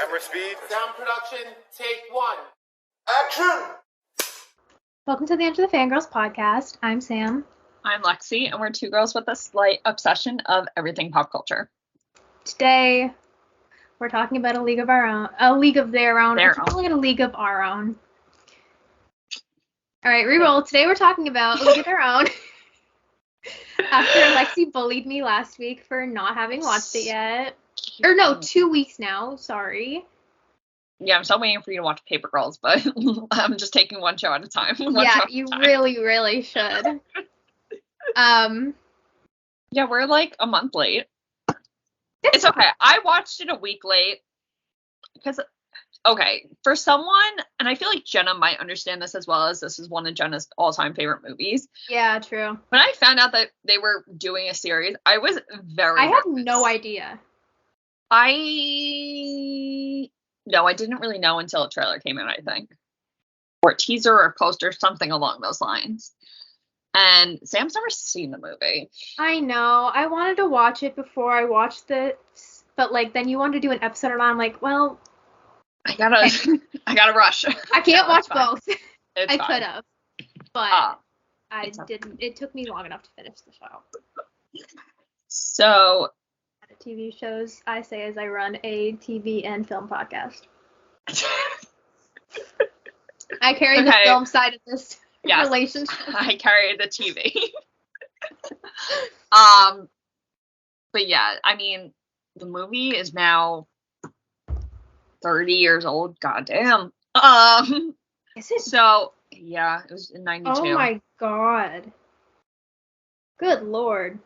Camera speed. Sound production, take one. Action! Welcome to the Enter The Fangirls podcast. I'm Sam. I'm Lexie, and we're two girls with a slight obsession of everything pop culture. Today, we're talking about a league of our own. A league of their own. Their I'm calling it a league of our own. All right, reroll. Today we're talking about a league of their own. After Lexie bullied me last week for not having watched it yet. Or no, 2 weeks now. Sorry. Yeah, I'm still waiting for you to watch Paper Girls, but I'm just taking one show at a time. You really should. Yeah, we're like a month late. It's okay. I watched it a week late because, okay, for someone, and I feel like Jenna might understand this as well, as this is one of Jenna's all-time favorite movies. Yeah, true. When I found out that they were doing a series, I was very I had nervous. no idea. No, I didn't really know until a trailer came out, I think. Or a teaser or a poster, something along those lines. And Sam's never seen the movie. I know. I wanted to watch it before I watched this, but like then you wanted to do an episode and I'm like, well, I gotta rush. I can't watch both. It's I fine. could have, but I didn't. It took me long enough to finish the show. So, TV shows, I say as I run a TV and film podcast. I carry the film side of this relationship. I carry the TV. But yeah, I mean, the movie is now 30 years old. Goddamn. Is it? So yeah, it was in 92. Oh my god. Good lord.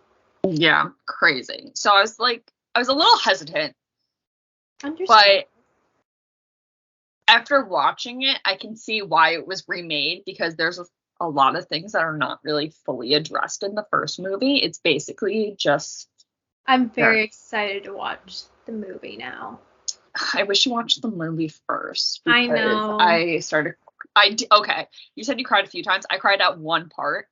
Yeah, crazy. So I was a little hesitant. Understand. But after watching it, I can see why it was remade, because there's a lot of things that are not really fully addressed in the first movie. It's basically just... I'm very excited to watch the movie now. I wish you watched the movie first. I know. Okay, you said you cried a few times. I cried at one part.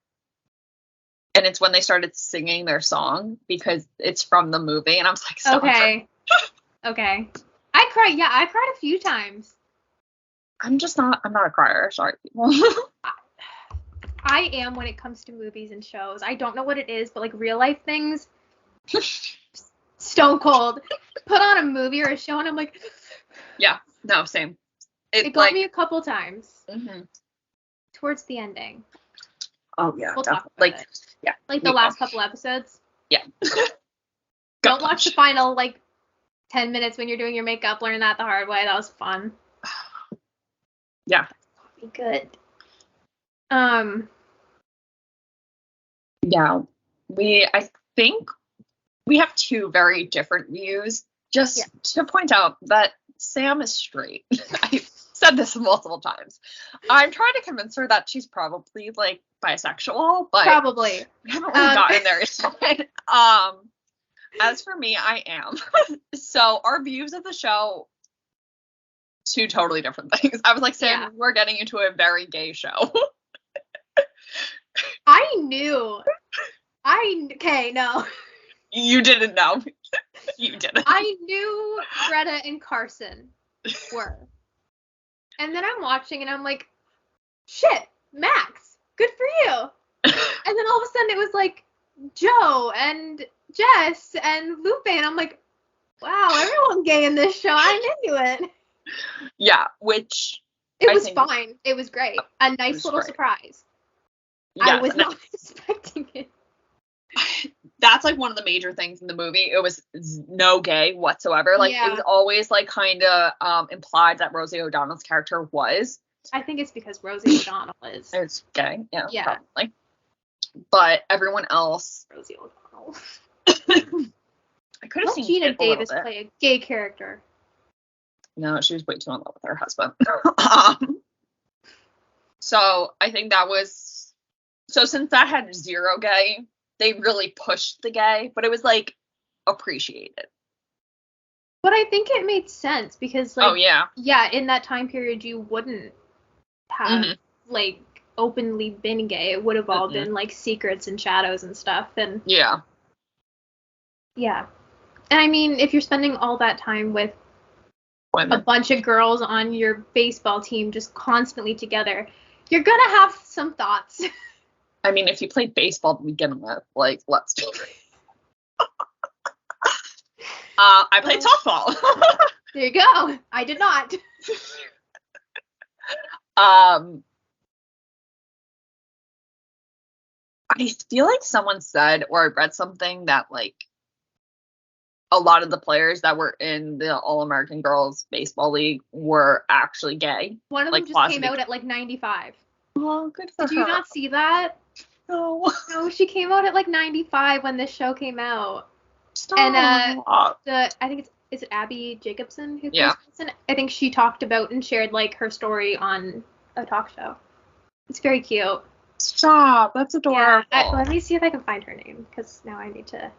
And it's when they started singing their song, because it's from the movie. And I was like, so okay. Okay. I cried a few times. I'm not a crier. Sorry, people. I am when it comes to movies and shows. I don't know what it is, but like real life things, stone cold. Put on a movie or a show and I'm like... Yeah, no, same. It got me a couple times. Mm-hmm. Towards the ending. Oh, yeah. We'll talk about it. Yeah. Like the last couple episodes. Yeah. Don't watch the final, 10 minutes when you're doing your makeup. Learn that the hard way. That was fun. Yeah. Be good. Yeah. I think we have two very different views. Just to point out that Sam is straight. I've said this multiple times. I'm trying to convince her that she's probably bisexual, but probably we haven't really gotten there yet. As for me, I am. So our views of the show, two totally different things. I was like, Sam, we're getting into a very gay show. I knew. Okay, no. You didn't know. You didn't. I knew Greta and Carson were. And then I'm watching and I'm like, shit, Max, good for you. And then all of a sudden it was like Joe and Jess and Lupe, and I'm like, wow, everyone's gay in this show. I'm into it. Yeah, which it was fine. It was great. A nice little surprise. Yes, I was not expecting it. That's one of the major things in the movie. It was no gay whatsoever. It was always kind of implied that Rosie O'Donnell's character was. I think it's because Rosie O'Donnell is gay. Yeah. Probably. But everyone else. Rosie O'Donnell. I could have seen Gina Davis play a gay character. No, she was way too in love with her husband. So I think that was. So since that had zero gay, they really pushed the gay, but it was appreciated. But I think it made sense because in that time period you wouldn't have openly been gay. It would have all been secrets and shadows and stuff. And yeah. And I mean, if you're spending all that time with a bunch of girls on your baseball team just constantly together, you're gonna have some thoughts. I mean, if you played baseball to begin with, like, let's do it. I played softball. There you go. I did not. I feel like someone said, or I read something that, like, a lot of the players that were in the All-American Girls Baseball League were actually gay. One of them just came out at, like, 95. Oh, good for her. Did you not see that? No. No, she came out at, like, 95 when this show came out. Stop. And, I think is it Abby Jacobson who plays Wilson? I think she talked about and shared, like, her story on a talk show. It's very cute. Stop. That's adorable. Yeah, let me see if I can find her name, because now I need to.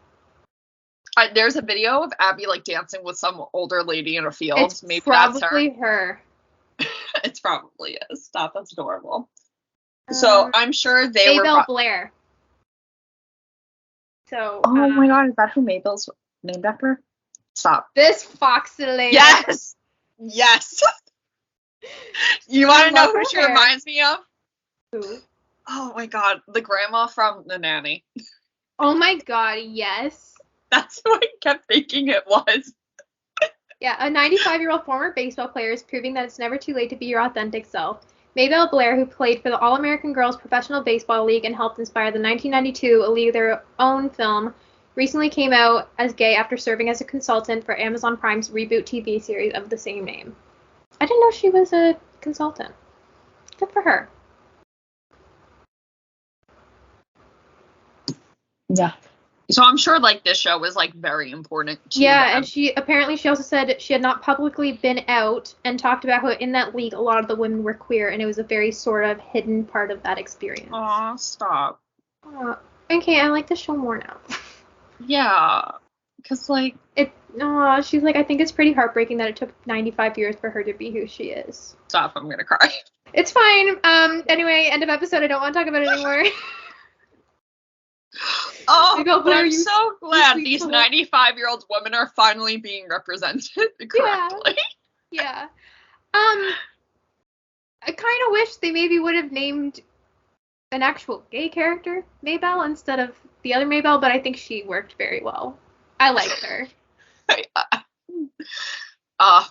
There's a video of Abby, like, dancing with some older lady in a field. It's Maybe probably that's her. It probably is. Stop. That's adorable. So I'm sure they were. Maybelle Blair. So. Oh my God, is that who Maybelle's named after? Stop. This foxy lady. Yes. Yes. You want to know who she reminds me of? Who? Oh my God, the grandma from The Nanny. Oh my God, yes. That's who I kept thinking it was. Yeah, a 95-year-old former baseball player is proving that it's never too late to be your authentic self. Maybelle Blair, who played for the All-American Girls Professional Baseball League and helped inspire the 1992 A League of Their Own film, recently came out as gay after serving as a consultant for Amazon Prime's reboot TV series of the same name. I didn't know she was a consultant. Good for her. Yeah. So I'm sure, like, this show was, like, very important to them. And she also said she had not publicly been out and talked about how in that league a lot of the women were queer, and it was a very sort of hidden part of that experience. Aw, stop. Okay, I like the show more now. Yeah, because, like... she's like, I think it's pretty heartbreaking that it took 95 years for her to be who she is. Stop, I'm gonna cry. It's fine. Anyway, end of episode. I don't want to talk about it anymore. Oh, I'm so glad these 95-year-old women are finally being represented correctly. Yeah. I kind of wish they maybe would have named an actual gay character Maybelle instead of the other Maybelle, but I think she worked very well. I liked her.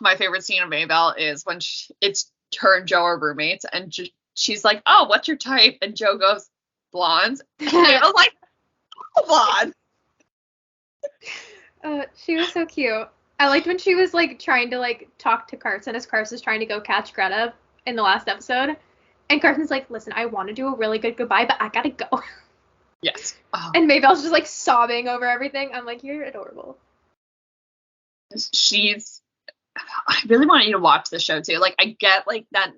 My favorite scene of Maybelle is when it's her and Joe are roommates, and she's like, "Oh, what's your type?" And Joe goes, "Blondes." And I was like, "Come on." She was so cute. I liked when she was, like, trying to, like, talk to Carson as Carson's trying to go catch Greta in the last episode. And Carson's like, "Listen, I want to do a really good goodbye, but I gotta go." Yes. Oh. And Maybelle's just, like, sobbing over everything. I'm like, you're adorable. I really want you to watch the show, too. Like, I get, like, that.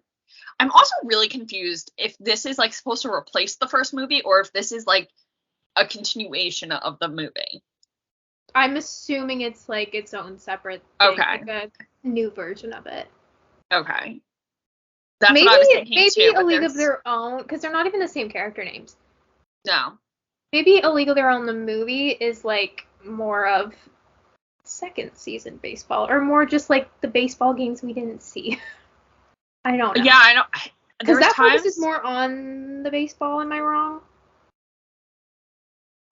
I'm also really confused if this is, like, supposed to replace the first movie or if this is, like, a continuation of the movie. I'm assuming it's, like, its own separate thing. Okay. Like a new version of it. Okay. That's what I was thinking, maybe too. Maybe A League of Their Own, because they're not even the same character names. No. Maybe A League of Their Own, the movie, is, like, more of second season baseball, or more just, like, the baseball games we didn't see. I don't know. Yeah, I don't. Because that focuses more on the baseball, am I wrong?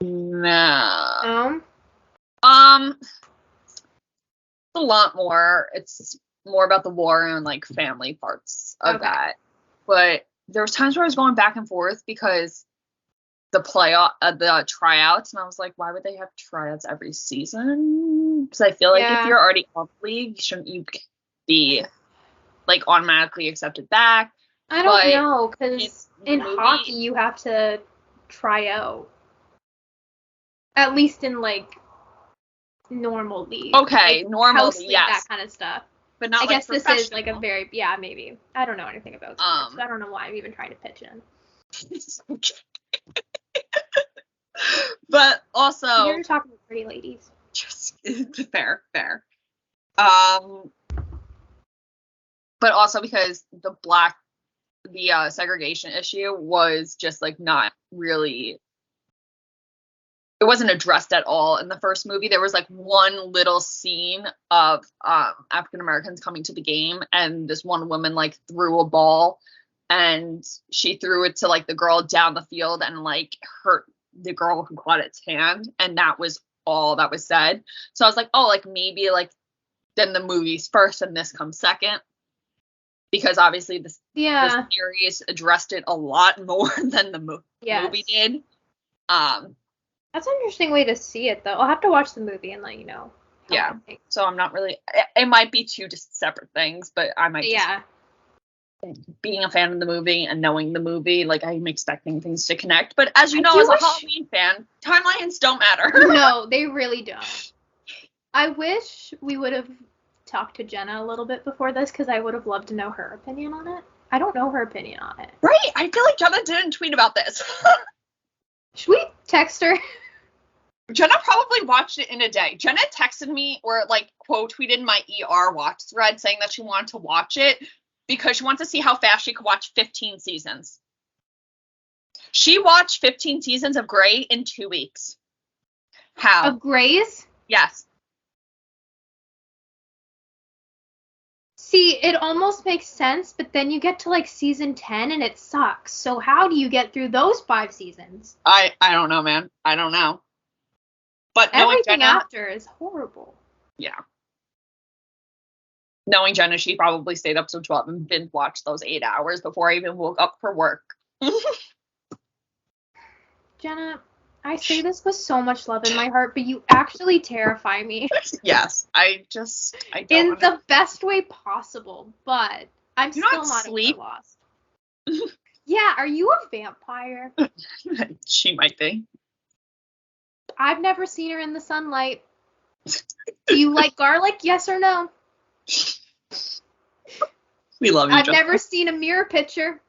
No. It's a lot more. It's more about the war and, like, family parts of that. But there was times where I was going back and forth because the tryouts, and I was like, why would they have tryouts every season? Because I feel like if you're already on the league, shouldn't you be, like, automatically accepted back? I don't know, because in hockey you have to try out. At least in, like, normal league. Okay, like, normal league, yes. That kind of stuff. But not, I guess this is, like, a very, maybe. I don't know anything about sports, so I don't know why I'm even trying to pitch in. But also... You're talking to pretty ladies. Just, fair. But also because the segregation issue was just, like, not really it wasn't addressed at all in the first movie. There was like one little scene of African Americans coming to the game, and this one woman like threw a ball, and she threw it to like the girl down the field and like hurt the girl who caught its hand, and that was all that was said. So I was like, oh, like maybe like then the movie's first and this comes second, because obviously the series addressed it a lot more than the movie did. That's an interesting way to see it, though. I'll have to watch the movie and let you know. Yeah. So I'm not really. It might be two just separate things, but I might. Being a fan of the movie and knowing the movie, like I'm expecting things to connect. But as you know, as a Halloween fan, timelines don't matter. No, they really don't. I wish we would have talked to Jenna a little bit before this, because I would have loved to know her opinion on it. I don't know her opinion on it. Right. I feel like Jenna didn't tweet about this. Should we text her? Jenna probably watched it in a day. Jenna texted me or like quote tweeted my ER watch thread saying that she wanted to watch it because she wants to see how fast she could watch 15 seasons. She watched 15 seasons of Grey in 2 weeks. How? Of Grey's? Yes. See, it almost makes sense, but then you get to like season 10 and it sucks. So how do you get through those 5 seasons? I don't know, man. I don't know. But everything Jenna, after is horrible. Yeah. Knowing Jenna, she probably stayed up till 12 and binge watched those 8 hours before I even woke up for work. Jenna, I say this with so much love in my heart, but you actually terrify me. Yes, I don't in the best way possible, but I'm you still not lost. Yeah, are you a vampire? She might be. I've never seen her in the sunlight. Do you like garlic? Yes or no? We love you. I've never seen a mirror picture.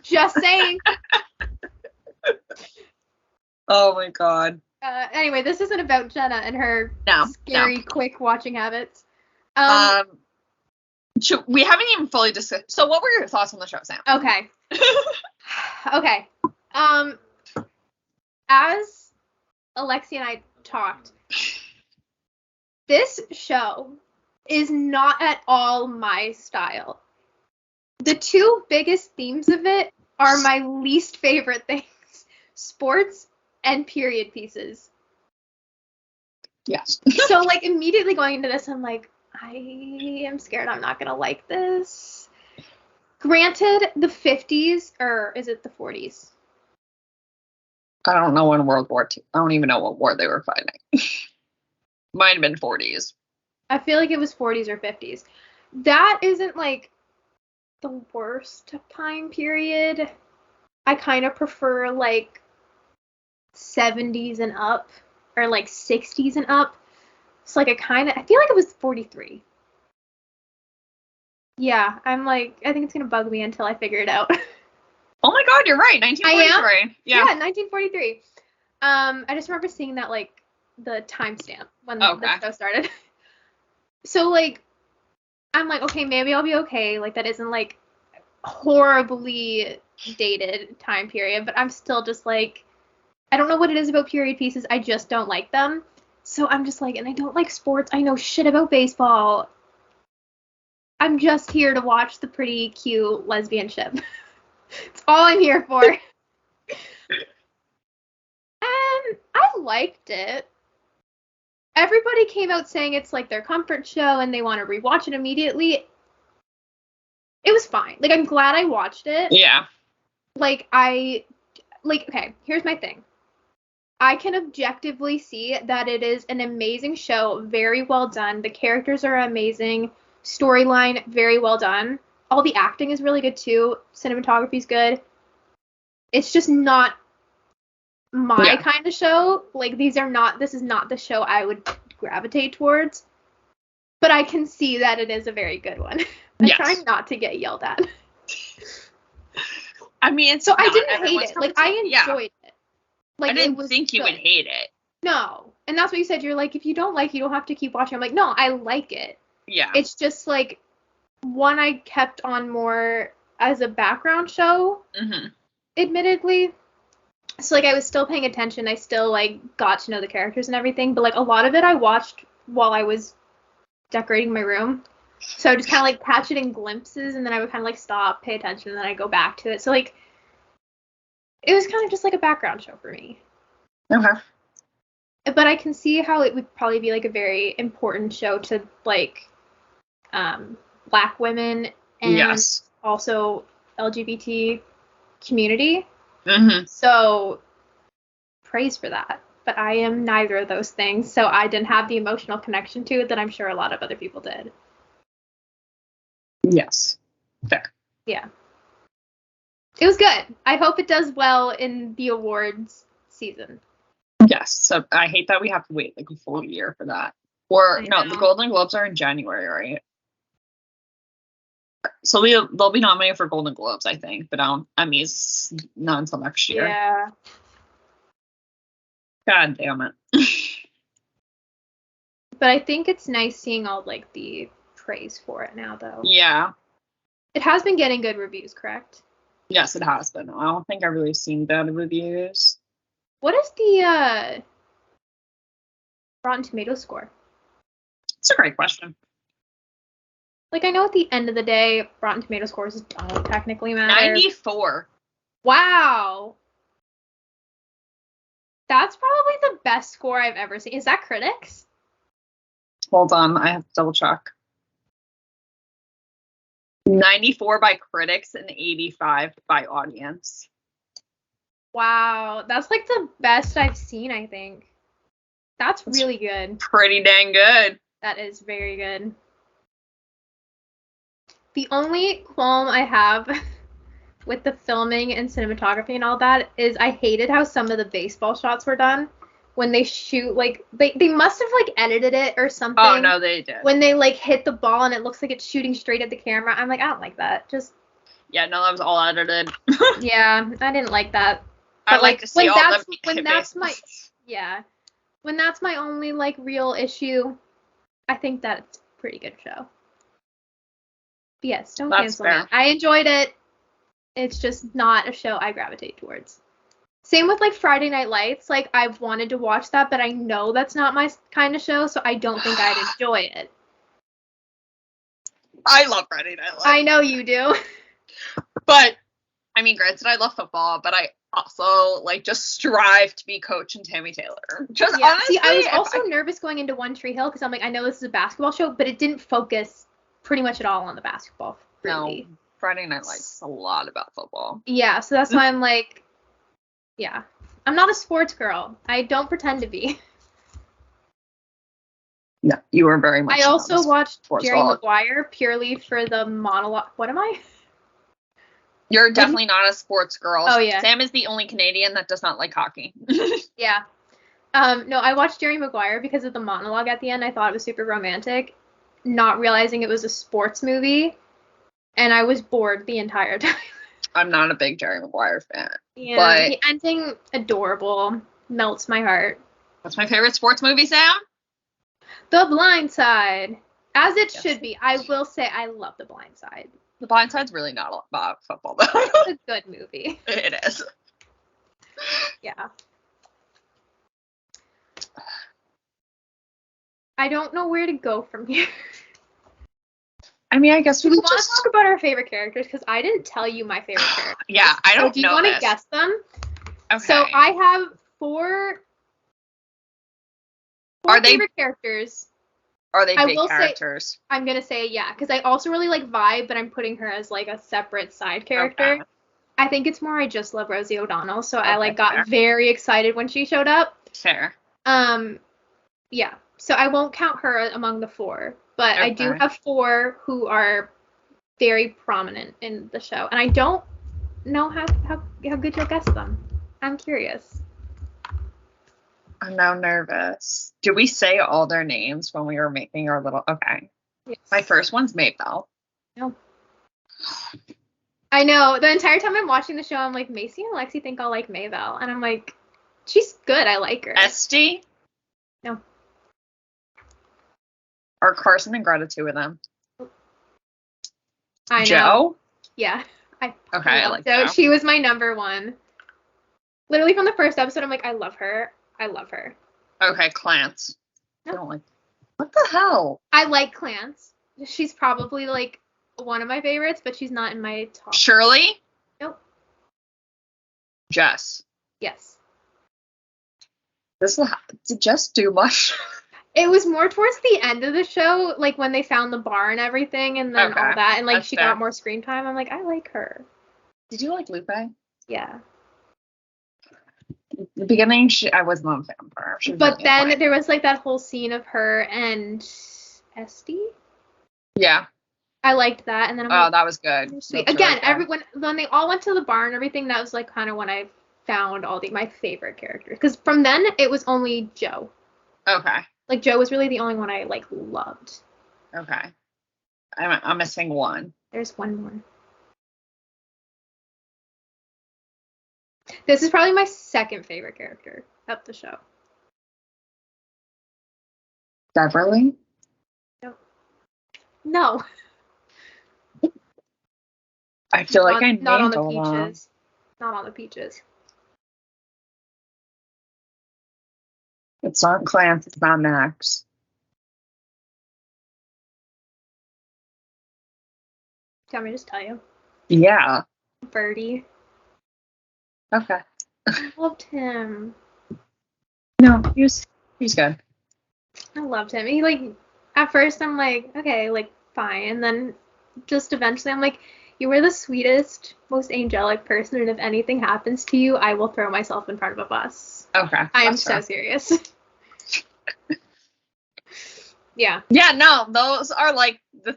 Just saying. Oh my god. Anyway, this isn't about Jenna and her scary, quick watching habits. We haven't even fully discussed. So, what were your thoughts on the show, Sam? Okay. Okay. As Alexie and I talked, this show is not at all my style. The 2 biggest themes of it are my least favorite things: sports and period pieces. Yes. So, like, immediately going into this, I'm like, I am scared I'm not gonna like this. Granted, the 50s, or is it the 40s? I don't know when World War II. I don't even know what war they were fighting. Might have been 40s. I feel like it was 40s or 50s. That isn't, like, the worst time period. I kind of prefer, like, 70s and up, or, like, 60s and up. So, like, I feel like it was 43. Yeah, I'm like, I think it's going to bug me until I figure it out. Oh my god, you're right. 1943. I am? Yeah, 1943. I just remember seeing that, like, the timestamp when the show started. So, like, I'm like, okay, maybe I'll be okay. Like, that isn't, like, horribly dated time period, but I'm still just, like, I don't know what it is about period pieces. I just don't like them. So I'm just like, and I don't like sports. I know shit about baseball. I'm just here to watch the pretty cute lesbian ship. It's all I'm here for. And I liked it. Everybody came out saying it's like their comfort show and they want to rewatch it immediately. It was fine. Like, I'm glad I watched it. Yeah. Okay, here's my thing. I can objectively see that it is an amazing show, very well done. The characters are amazing. Storyline, very well done. All the acting is really good too. Cinematography's good. It's just not my kind of show. Like, this is not the show I would gravitate towards. But I can see that it is a very good one. I'm trying not to get yelled at. I mean, so I didn't hate it. Like, I enjoyed it. Like, I didn't think you would hate it. No. And that's what you said. You're like, if you don't like it, you don't have to keep watching. I'm like, no, I like it. Yeah. It's just, like, one I kept on more as a background show, admittedly. So, like, I was still paying attention. I still, like, got to know the characters and everything. But, like, a lot of it I watched while I was decorating my room. So I would just kind of, like, catch it in glimpses, and then I would kind of, like, stop, pay attention, and then I'd go back to it. So, like, it was kind of just, like, a background show for me. Okay. But I can see how it would probably be, like, a very important show to, like, Black women and Yes. also LGBT community. Mm-hmm. So, praise for that. But I am neither of those things, so I didn't have the emotional connection to it that I'm sure a lot of other people did. Yes. Fair. Yeah. It was good. I hope it does well in the awards season. Yes. So I hate that we have to wait like a full year for that. Or I no, know. the Golden Globes are in January, right? So they'll be nominated for Golden Globes, I think, but Emmys not until next year. Yeah. God damn it. But I think it's nice seeing all, like, the praise for it now, though. Yeah. It has been getting good reviews, correct? Yes, it has been. I don't think I've really seen bad reviews. What is the Rotten Tomatoes score? It's a great question. Like, I know at the end of the day, Rotten Tomatoes scores don't technically matter. 94. Wow. That's probably the best score I've ever seen. Is that critics? Hold on, I have to double check. 94 by critics and 85 by audience. Wow. That's, like, the best I've seen, I think. That's really good. Pretty dang good. That is very good. The only qualm I have with the filming and cinematography and all that is I hated how some of the baseball shots were done when they shoot, like, they must have, like, edited it or something. Oh, no, they did. When they, like, hit the ball and it looks like it's shooting straight at the camera. I'm like, I don't like that. Just, Yeah, no, that was all edited. yeah, I didn't like that. I But, like to see all the when that's my, yeah, when that's my only, like, real issue, I think that's a pretty good show. But yes, don't That's cancel fair. me. I enjoyed it. It's just not a show I gravitate towards. Same with, like, Friday Night Lights. Like, I've wanted to watch that, but I know that's not my kind of show, so I don't think I'd enjoy it. I love Friday Night Lights. I know you do. But, I mean, granted, I love football, but I also, like, just strive to be Coach and Tammy Taylor. Just Yeah. honestly, See, I was also nervous going into One Tree Hill because I'm like, I know this is a basketball show, but it didn't focus pretty much at all on the basketball. Really. No, Friday Night Lights is a lot about football. Yeah, so that's why I'm like, yeah. I'm not a sports girl. I don't pretend to be. Yeah, you were very much. I also watched sports Jerry girl. Maguire purely for the monologue. What am I? You're definitely not a sports girl. Oh, yeah. Sam is the only Canadian that does not like hockey. Yeah. No, I watched Jerry Maguire because of the monologue at the end. I thought it was super romantic, not realizing it was a sports movie, and I was bored the entire time. I'm not a big Jerry Maguire fan. Yeah, but the ending, adorable, melts my heart. What's my favorite sports movie, Sam? The Blind Side, as it Yes. should be. I will say I love The Blind Side. The Blind Side's really not about football, though. It's a good movie. It is. Yeah. I don't know where to go from here. I mean, I guess Do we we could want just. to talk about our favorite characters? Because I didn't tell you my favorite characters. Yeah, I don't So do you know want to this. guess them? Okay. So I have four Are they- favorite characters. Are they I big will say- characters? I'm going to say yeah, because I also really like Vi, but I'm putting her as like a separate side character. Okay. I think it's more I just love Rosie O'Donnell, so I Okay, like got fair. very excited when she showed up. Fair. Yeah. So I won't count her among the four, but I do Okay. have four who are very prominent in the show, and I don't know how good you'll guess them. I'm curious. I'm now nervous. Did we say all their names when we were making our little? Okay. Yes. My first one's Maybelle. No. I know. The entire time I'm watching the show, I'm like, Macy and Lexie think I'll like Maybelle, and I'm like, she's good. I like her. Esty? No. Are Carson and Greta two of them? I know. Joe? Yeah. Okay, I love like Joe. Joe. She was my number one. Literally from the first episode, I'm like, I love her. I love her. Okay, Clance. Nope. I don't like. What the hell? I like Clance. She's probably like one of my favorites, but she's not in my top. Shirley? Nope. Jess. Yes. Did Jess do much? It was more towards the end of the show, like when they found the bar and everything, and then Okay, all that, and like that's she fair. got more screen time. I'm like, I like her. Did you like Lupe? Yeah. The beginning, I was not a fan of her. But then there was like that whole scene of her and Esty. Yeah. I liked that, and then I'm like, that was good. sweet. That's Again, really good. when they all went to the bar and everything, that was like kind of when I found all my favorite characters. Because from then it was only Joe. Okay. Like Joe was really the only one I like loved. Okay. I'm missing one. There's one more. This is probably my second favorite character of the show. Beverly? No. I feel like I not on named the all of them. peaches. Not on the peaches. It's not Clance. It's not Max. Do you want me to just tell you? Yeah. Birdie. Okay. I loved him. No, he's good. I loved him. He like at first I'm like, okay, like fine, and then just eventually I'm like, you were the sweetest, most angelic person, and if anything happens to you, I will throw myself in front of a bus. Okay. I am so serious. Yeah. Yeah, no, those are like the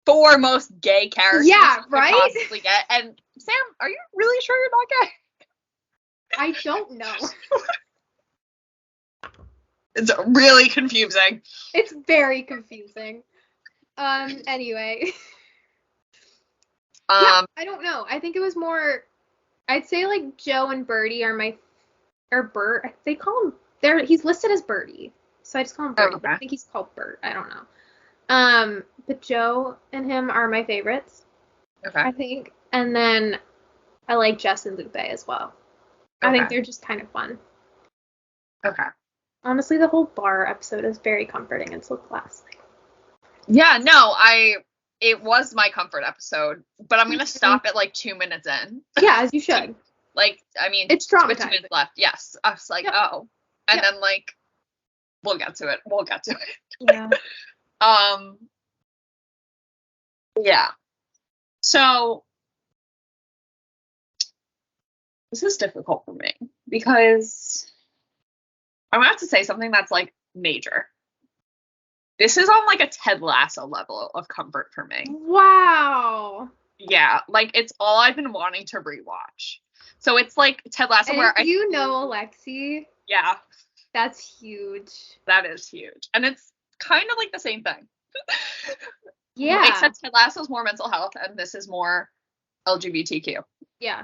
four most gay characters Yeah, you could right? possibly get. And Sam, are you really sure you're not gay? I don't know. It's really confusing. It's very confusing. Anyway. Yeah, I don't know. I think it was more, I'd say like Joe and Birdie are Bert. They call him, he's listed as Birdie. So I just call him Birdie. Okay. But I think he's called Bert. I don't know. But Joe and him are my favorites. Okay. I think. And then I like Jess and Lupe as well. I think they're just kind of fun. Okay. Honestly, the whole bar episode is very comforting and so classic. Yeah, no, it was my comfort episode, but I'm gonna stop at like 2 minutes in. Yeah, as you should. Like, I mean, It's 2 traumatizing. minutes left. Yes. I was like, Yep. oh. And Yep. then like, we'll get to it. Yeah. Yeah. So this is difficult for me because I'm gonna have to say something that's like major. This is on like a Ted Lasso level of comfort for me. Wow. Yeah, like it's all I've been wanting to rewatch. So it's like Ted Lasso And where if you know Alexie, yeah, that's huge. that is huge. And it's kind of like the same thing. Yeah. Except Ted Lasso is more mental health and this is more LGBTQ. Yeah.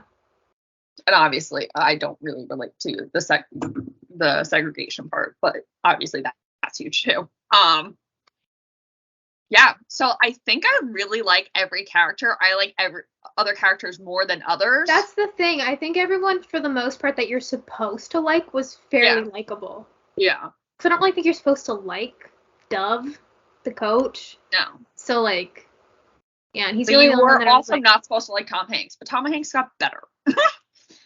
And obviously I don't really relate to the segregation part, but obviously that's huge too. Yeah, so I think I really like every character. I like every other characters more than others. That's the thing. I think everyone, for the most part, that you're supposed to like was fairly likable. Yeah. Because I don't really think you're supposed to like Dove, the coach. No. So, like, yeah, and he's But really you the one were that I was also like, not supposed to like Tom Hanks, but Tom Hanks got better.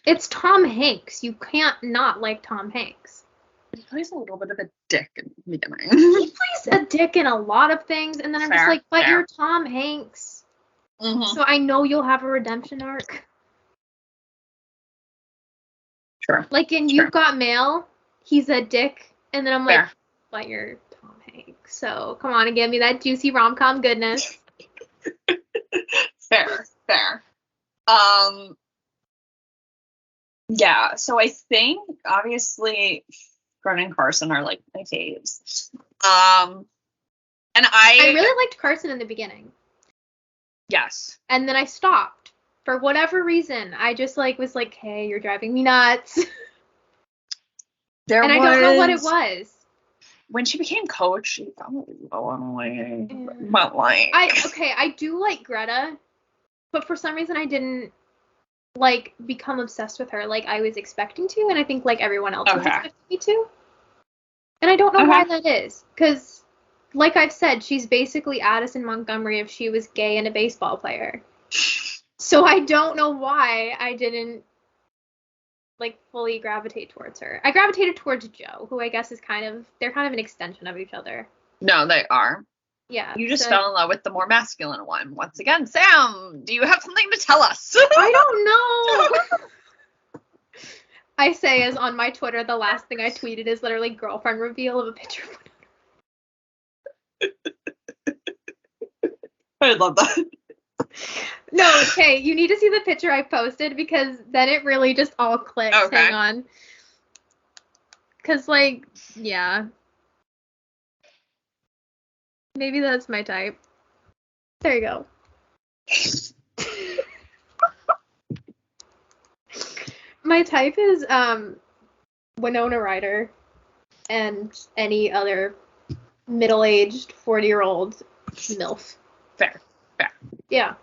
it's Tom Hanks. You can't not like Tom Hanks. He plays a little bit of a dick in the beginning. He plays a dick in a lot of things, and then I'm just Fair, like, but fair. you're Tom Hanks. Mm-hmm. So I know you'll have a redemption arc. Sure. Like in You've Got Mail, he's a dick, and then I'm like, Fair. but you're Tom Hanks. So come on and give me that juicy rom-com goodness. Fair. Yeah, so I think obviously Glenn and Carson are like my faves. And I really liked Carson in the beginning. Yes. And then I stopped. For whatever reason, I just like was like, hey, you're driving me nuts. I don't know what it was. When she became coach, she got a little annoying. Yeah. But like I do like Greta, but for some reason I didn't like, become obsessed with her like I was expecting to, and I think, like, everyone else was expecting me to. And I don't know why that is, because, like I've said, she's basically Addison Montgomery if she was gay and a baseball player. So I don't know why I didn't, like, fully gravitate towards her. I gravitated towards Joe, who I guess is they're kind of an extension of each other. No, they are. Yeah. You just fell in love with the more masculine one. Once again, Sam, do you have something to tell us? I don't know. I say, as on my Twitter, the last thing I tweeted is literally girlfriend reveal of a picture of I love that. No, okay, you need to see the picture I posted, because then it really just all clicks. Okay. Hang on. Because, like, yeah. Maybe that's my type. There you go. My type is Winona Ryder and any other middle-aged 40-year-old MILF. Fair. Yeah.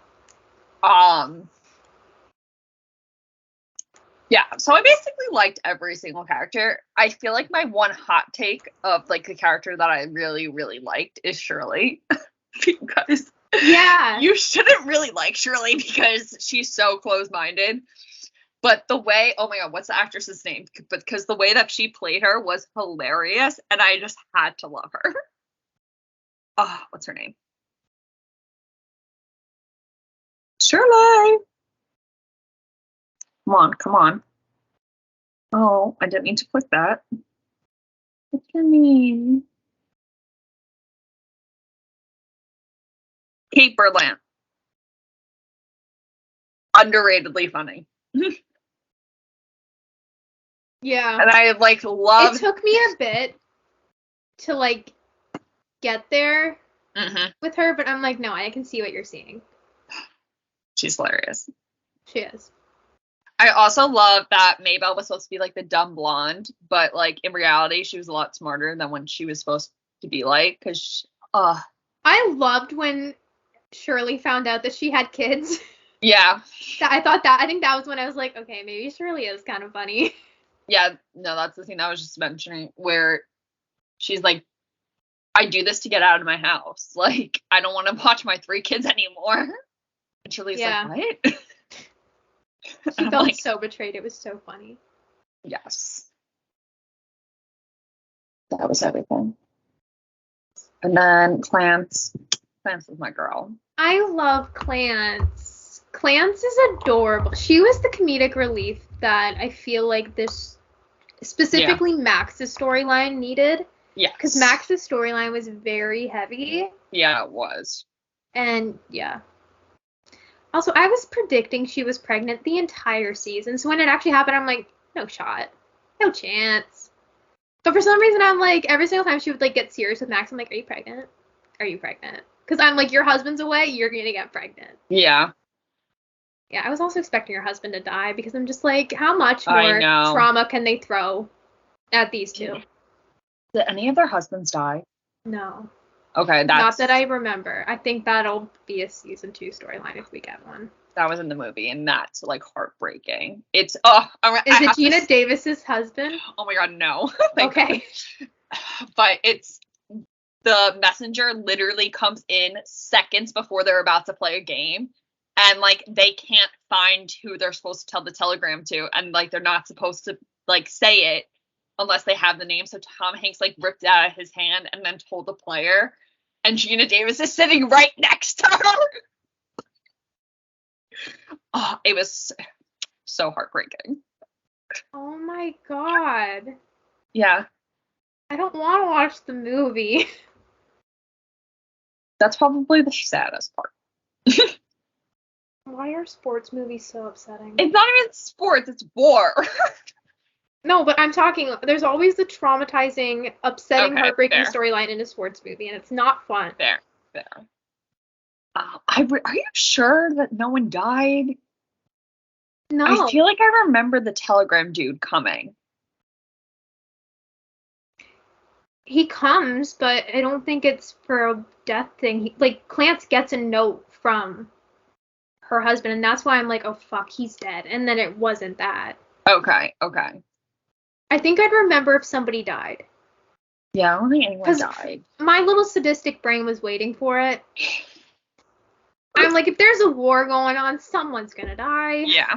Yeah, so I basically liked every single character. I feel like my one hot take of, like, the character that I really, really liked is Shirley. Because you shouldn't really like Shirley because she's so close-minded. But the way, oh my god, what's the actress's name? Because the way that she played her was hilarious, and I just had to love her. Oh, what's her name? Shirley! Come on. Oh, I didn't mean to click that. What's your name? Kate Berlant. Underratedly funny. Yeah. And I, like, love... It took me a bit to, like, get there with her, but I'm like, no, I can see what you're seeing. She's hilarious. She is. I also love that Maybelle was supposed to be, like, the dumb blonde, but, like, in reality, she was a lot smarter than when she was supposed to be like, because, I loved when Shirley found out that she had kids. Yeah. I think that was when I was like, okay, maybe Shirley is kind of funny. Yeah, no, that's the thing I was just mentioning, where she's like, I do this to get out of my house. Like, I don't want to watch my 3 kids anymore. And Shirley's like, what? She felt so betrayed. It was so funny. Yes. That was everything. And then Clance. Clance is my girl. I love Clance. Clance is adorable. She was the comedic relief that I feel like this, specifically Max's storyline, needed. Yeah. Because Max's storyline was very heavy. Yeah, it was. And, yeah. Also, I was predicting she was pregnant the entire season, so when it actually happened, I'm like, no shot. No chance. But for some reason, I'm like, every single time she would, like, get serious with Max, I'm like, are you pregnant? Are you pregnant? Because I'm like, your husband's away, you're gonna get pregnant. Yeah. Yeah, I was also expecting her husband to die, because I'm just like, how much more trauma can they throw at these two? Did any of their husbands die? No. Okay, not that I remember. I think that'll be a season 2 storyline if we get one. That was in the movie, and that's, like, heartbreaking. It's Is it Gina Davis's husband? Oh my god, no. Okay. But it's the messenger literally comes in seconds before they're about to play a game, and, like, they can't find who they're supposed to tell the telegram to, and, like, they're not supposed to, like, say it unless they have the name. So Tom Hanks, like, ripped it out of his hand and then told the player, and Gina Davis is sitting right next to her. Oh, it was so heartbreaking. Oh my god. Yeah. I don't want to watch the movie. That's probably the saddest part. Why are sports movies so upsetting? It's not even sports, it's war. No, but I'm talking, there's always the traumatizing, upsetting, heartbreaking storyline in a sports movie, and it's not fun. Fair. Are you sure that no one died? No. I feel like I remember the telegram dude coming. He comes, but I don't think it's for a death thing. Clance gets a note from her husband, and that's why I'm like, oh fuck, he's dead. And then it wasn't that. Okay. I think I'd remember if somebody died. Yeah, I don't think anyone died. My little sadistic brain was waiting for it. I'm like, if there's a war going on, someone's gonna die. Yeah.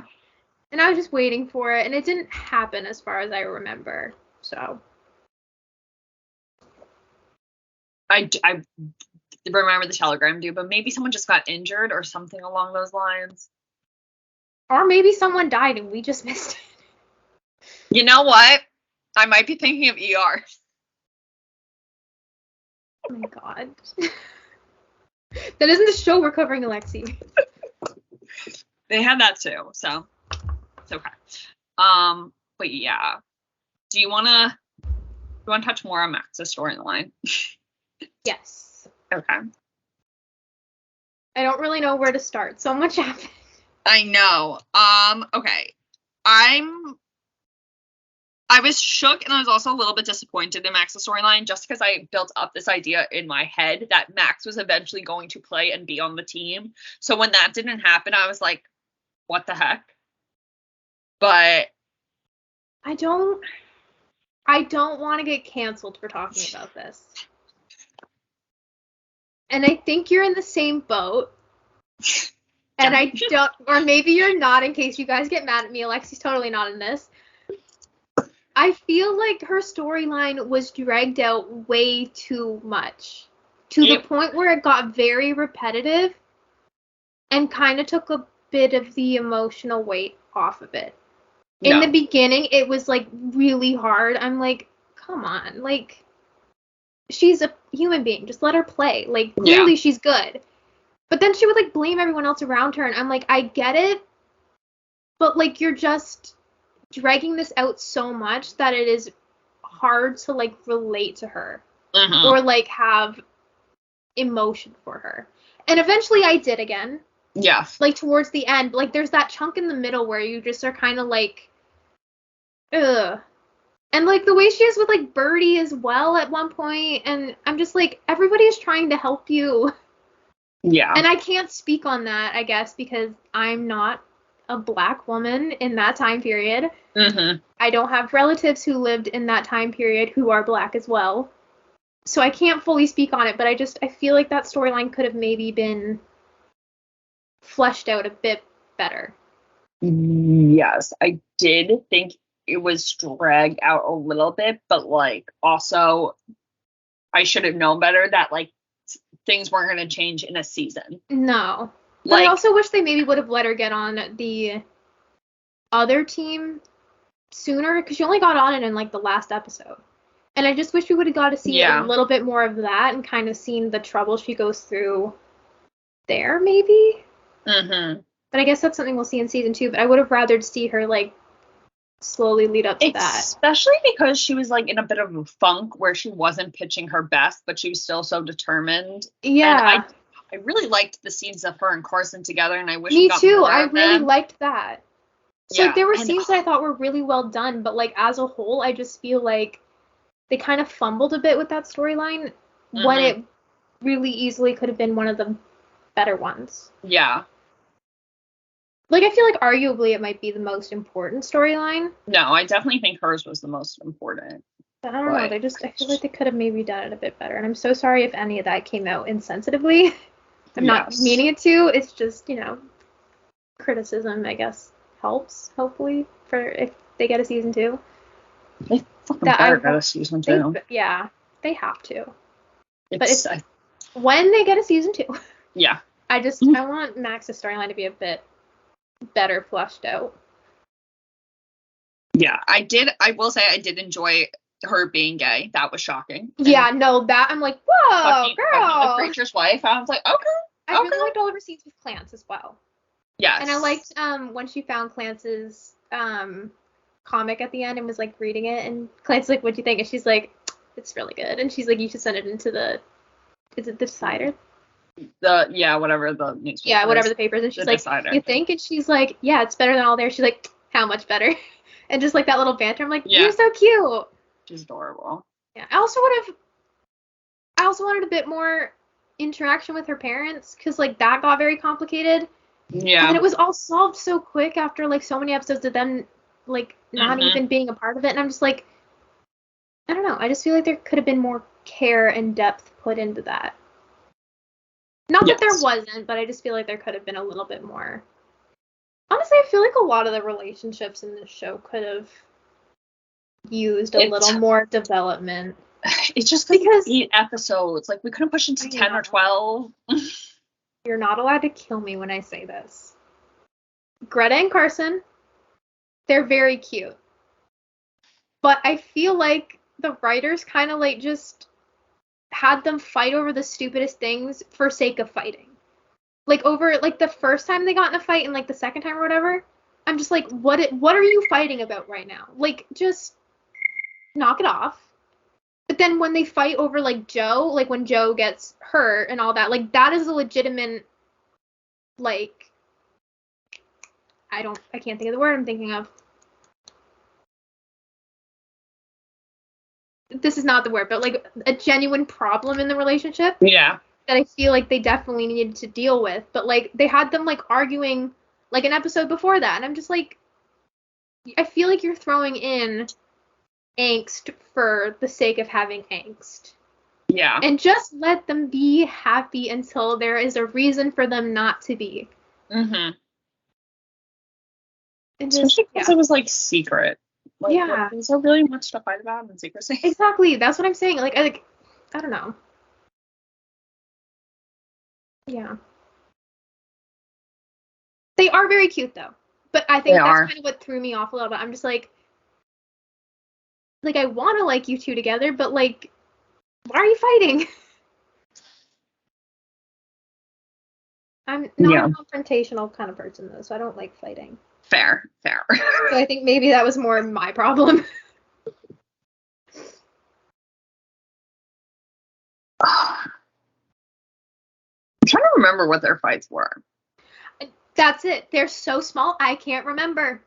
And I was just waiting for it, and it didn't happen as far as I remember. So. I remember the telegram, dude, but maybe someone just got injured or something along those lines. Or maybe someone died and we just missed it. You know what? I might be thinking of ER. Oh my god. That isn't the show we're covering, Alexie. They had that too, so it's okay. But yeah. Do you wanna touch more on Max's storyline? Yes. Okay. I don't really know where to start. So much happened. I know. Okay. I was shook, and I was also a little bit disappointed in Max's storyline just because I built up this idea in my head that Max was eventually going to play and be on the team. So when that didn't happen, I was like, what the heck? But I don't want to get canceled for talking about this. And I think you're in the same boat. And I don't, or maybe you're not, in case you guys get mad at me. Alexie's totally not in this. I feel like her storyline was dragged out way too much. To the point where it got very repetitive and kind of took a bit of the emotional weight off of it. In the beginning, it was like really hard. I'm like, come on. Like, she's a human being. Just let her play. Like, clearly she's good. But then she would like blame everyone else around her. And I'm like, I get it. But like, you're just dragging this out so much that it is hard to like relate to her or like have emotion for her. And eventually I did again. Yeah. Like towards the end, like there's that chunk in the middle where you just are kind of like, ugh. And like the way she is with like Birdie as well at one point, and I'm just like, everybody is trying to help you. Yeah. And I can't speak on that, I guess, because I'm not a Black woman in that time period. I don't have relatives who lived in that time period who are Black as well. So I can't fully speak on it, but I feel like that storyline could have maybe been fleshed out a bit better. Yes, I did think it was dragged out a little bit, but like also I should have known better that like things weren't going to change in a season. No. But like, I also wish they maybe would have let her get on the other team sooner, because she only got on it in like the last episode. And I just wish we would have got to see a little bit more of that and kind of seen the trouble she goes through there, maybe. But I guess that's something we'll see in season 2. But I would have rathered see her like slowly lead up to that. Especially because she was like in a bit of a funk where she wasn't pitching her best, but she was still so determined. Yeah. And I really liked the scenes of her and Carson together, and I wish we got more I of really them. liked that. So like, there were scenes that I thought were really well done, but like as a whole, I just feel like they kind of fumbled a bit with that storyline when it really easily could have been one of the better ones. Yeah. Like, I feel like arguably it might be the most important storyline. No, I definitely think hers was the most important. But I don't know. I feel like they could have maybe done it a bit better. And I'm so sorry if any of that came out insensitively. I'm not meaning it to. It's just, criticism, I guess, helps, hopefully, for if they get a season 2. They fucking better get a season 2. Yeah, they have to. But when they get a season 2. Yeah. I want Max's storyline to be a bit better fleshed out. Yeah, I will say I did enjoy her being gay. That was shocking. Yeah, no, that I'm like, whoa, girl. The preacher's wife. I was like, okay. I really liked all of her scenes with Clance as well. Yes. And I liked when she found Clance's comic at the end and was like reading it, and Clance's like, what'd you think? And she's like, it's really good. And she's like, you should send it into is it the Decider? Whatever the newspaper. Yeah, whatever the papers. And she's like, Decider. You think? And she's like, yeah, it's better than all there. She's like, how much better? And just like that little banter. I'm like, you're so cute. She's adorable. Yeah. I also wanted a bit more interaction with her parents, because like that got very complicated. Yeah. And then it was all solved so quick after, like, so many episodes of them, like, not even being a part of it. And I'm just like, I don't know. I just feel like there could have been more care and depth put into that. Not that there wasn't, but I just feel like there could have been a little bit more. Honestly, I feel like a lot of the relationships in this show could have used a little more development. It's just because 8 episodes. Like, we couldn't push into 10 or 12. You're not allowed to kill me when I say this. Greta and Carson, they're very cute. But I feel like the writers kind of, like, just had them fight over the stupidest things for sake of fighting. Like, over, like, the first time they got in a fight and, like, the second time or whatever, I'm just like, what are you fighting about right now? Like, just knock it off. But then when they fight over, like, Joe, like, when Joe gets hurt and all that, like, that is a legitimate, like, I can't think of the word I'm thinking of. This is not the word, but, like, a genuine problem in the relationship. Yeah. That I feel like they definitely needed to deal with. But, like, they had them, like, arguing, like, an episode before that. And I'm just like, I feel like you're throwing in angst for the sake of having angst. Yeah. And just let them be happy until there is a reason for them not to be. Mm-hmm. And especially because it was, like, secret. Like, yeah. Is there really much to fight about in secrecy? Exactly. That's what I'm saying. Like, I don't know. Yeah. They are very cute, though. But I think that's kind of what threw me off a little bit. I'm just like, I want to like you two together, but, like, why are you fighting? I'm not a confrontational kind of person, though, so I don't like fighting. Fair. So I think maybe that was more my problem. I'm trying to remember what their fights were. That's it. They're so small, I can't remember.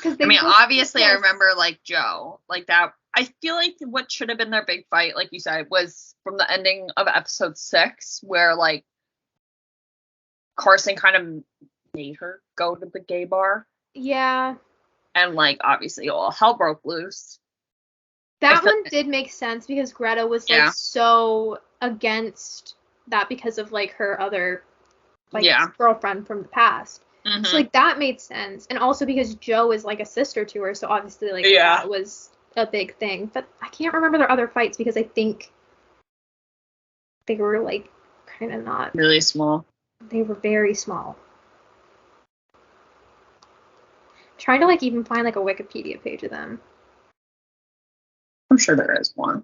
I mean, obviously, I remember, like, Joe. Like, that. I feel like what should have been their big fight, like you said, was from the ending of episode 6, where, like, Carson kind of made her go to the gay bar. Yeah. And, like, obviously, all hell broke loose. That one did make sense because Greta was, like, so against that because of, like, her other, like, girlfriend from the past. Mm-hmm. So, like, that made sense. And also because Joe is, like, a sister to her, so obviously, like, that was a big thing. But I can't remember their other fights because I think they were, like, kind of not really small. They were very small. I'm trying to, like, even find, like, a Wikipedia page of them. I'm sure there is one.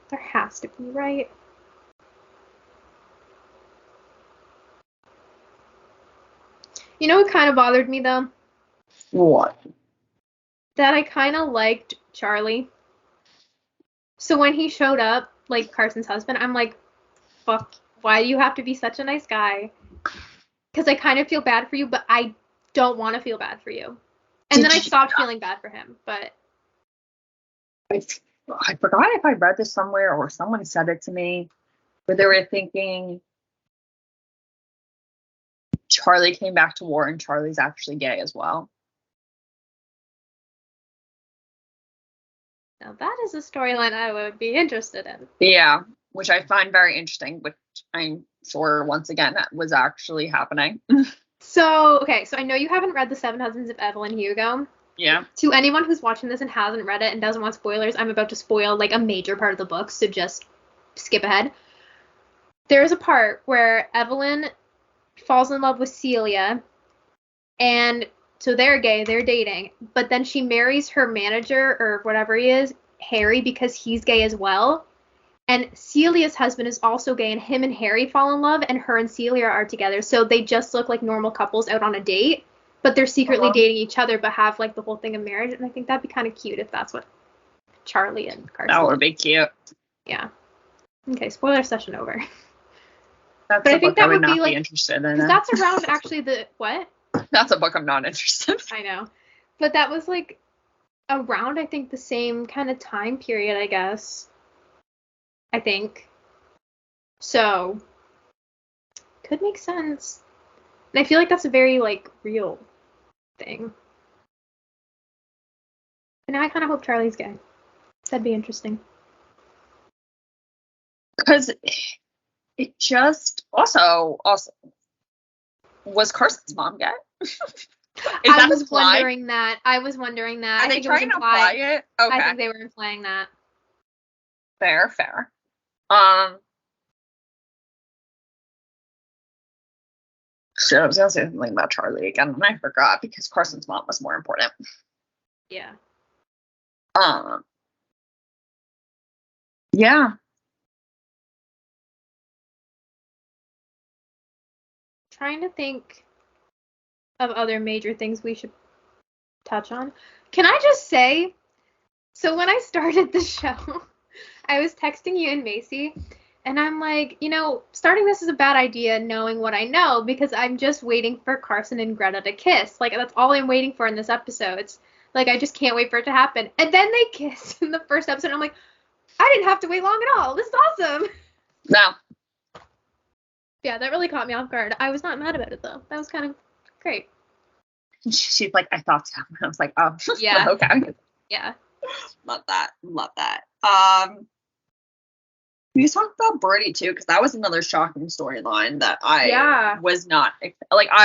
There has to be, right? You know what kind of bothered me, though? What? That I kind of liked Charlie. So when he showed up, like, Carson's husband, I'm like, fuck, why do you have to be such a nice guy? Because I kind of feel bad for you, but I don't want to feel bad for you. And then I stopped feeling bad for him, but... I forgot if I read this somewhere or someone said it to me, where they were thinking Charlie came back to war and Charlie's actually gay as well. Now that is a storyline I would be interested in. Yeah, which I find very interesting, which I'm sure, once again, that was actually happening. So I know you haven't read The Seven Husbands of Evelyn Hugo. Yeah. To anyone who's watching this and hasn't read it and doesn't want spoilers, I'm about to spoil, like, a major part of the book, so just skip ahead. There's a part where Evelyn falls in love with Celia, and so they're gay, they're dating, but then she marries her manager, or whatever he is, Harry, because he's gay as well. And Celia's husband is also gay, and him and Harry fall in love, and her and Celia are together. So they just look like normal couples out on a date, but they're secretly dating each other, but have, like, the whole thing of marriage. And I think that'd be kind of cute if that's what Charlie and Carson. That would be cute. Yeah. Okay, spoiler session over. That's but I think that would not be interested in. That's around actually the what? That's a book I'm not interested in. I know, but that was, like, around, I think, the same kind of time period, I guess. I think. So, could make sense. And I feel like that's a very, like, real thing. And now I kind of hope Charlie's gay. That'd be interesting. Because it just also was Carson's mom gay? I was wondering that. Are they trying to imply it? Okay. I think they were implying that. Fair. Shit, I was gonna say something about Charlie again, and I forgot because Carson's mom was more important. Yeah. Yeah. Trying to think of other major things we should touch on. Can I just say, so when I started the show, I was texting you and Macy, and I'm like, starting this is a bad idea knowing what I know, because I'm just waiting for Carson and Greta to kiss. Like, that's all I'm waiting for in this episode. It's like, I just can't wait for it to happen. And then they kiss in the first episode, and I'm like, I didn't have to wait long at all. This is awesome. No. Yeah, that really caught me off guard. I was not mad about it, though. That was kind of great. She's like, I thought so. I was like, oh, yeah. Okay. Yeah. Love that. We just talked about Birdie too, because that was another shocking storyline that I was not like.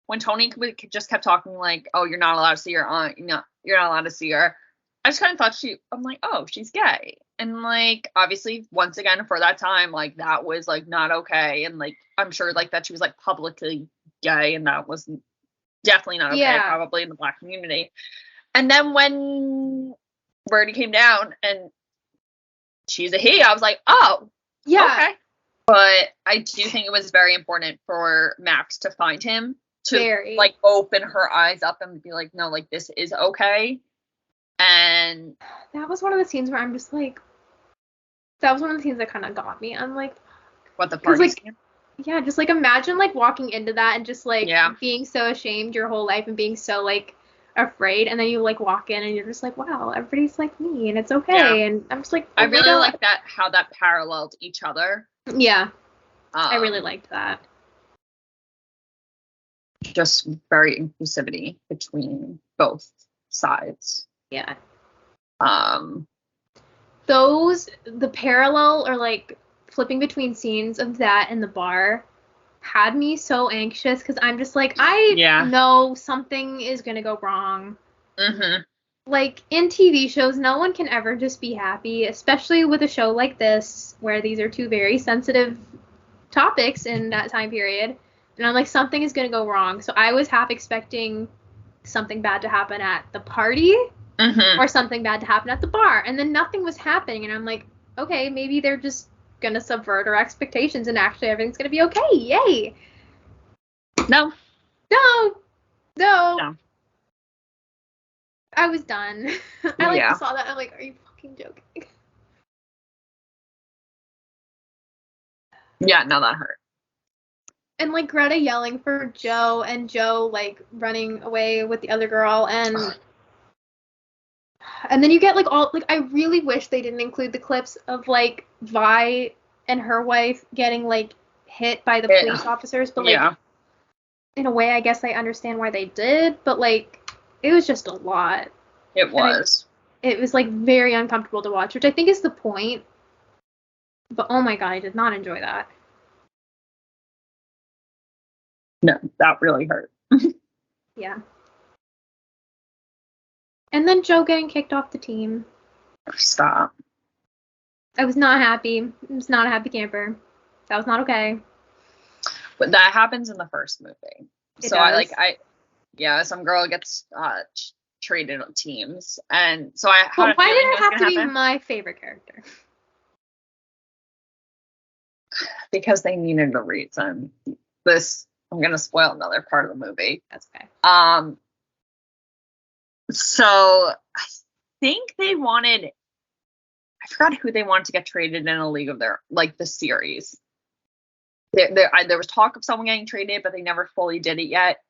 When Tony just kept talking like, oh, you're not allowed to see your aunt, you're not allowed to see her. I just kind of thought I'm like, oh, she's gay. And like, obviously, once again, for that time, like, that was like not okay. And like, I'm sure like that she was like publicly gay, and that was definitely not okay, probably in the Black community. And then when Birdie came down and she's a he, I was like, oh, yeah, okay. But I do think it was very important for Max to find him, to like open her eyes up and be like, no, like, this is okay. And that was one of the scenes where I'm just like, that was one of the scenes that kind of got me. I'm like, what, the party scene? Yeah, just like imagine like walking into that and just like being so ashamed your whole life and being so like afraid, and then you like walk in and you're just like, wow, everybody's like me and it's okay. And I'm just like, I really like that, how that paralleled each other. Yeah. I really liked that. Just very inclusivity between both sides. Yeah. The parallel or like flipping between scenes of that and the bar had me so anxious, because I'm just like, I know something is gonna go wrong. Mm-hmm. Like, in TV shows, no one can ever just be happy, especially with a show like this, where these are two very sensitive topics in that time period. And I'm like, something is gonna go wrong. So I was half expecting something bad to happen at the party, or something bad to happen at the bar, and then nothing was happening, and I'm like, okay, maybe they're just gonna subvert our expectations and actually everything's gonna be okay. Yay. No. I was done. I saw that, I'm like, are you fucking joking? Yeah, no, that hurt. And like Greta yelling for Joe, and Joe like running away with the other girl, and then you get like all, like, I really wish they didn't include the clips of like Vi and her wife getting like hit by the police officers, but like in a way I guess I understand why they did, but like it was just a lot. It was. It was like very uncomfortable to watch, which I think is the point. But oh my god, I did not enjoy that. No, that really hurt. Yeah. And then Joe getting kicked off the team. Stop. I was not happy. I was not a happy camper. That was not okay. But that happens in the first movie. Some girl gets traded on teams. And so I But why did it have to be my favorite character? Because they needed a reason. I'm going to spoil another part of the movie. That's okay. So I think they wanted, I forgot who they wanted to get traded in a league of their, like, the series. There was talk of someone getting traded, but they never fully did it yet.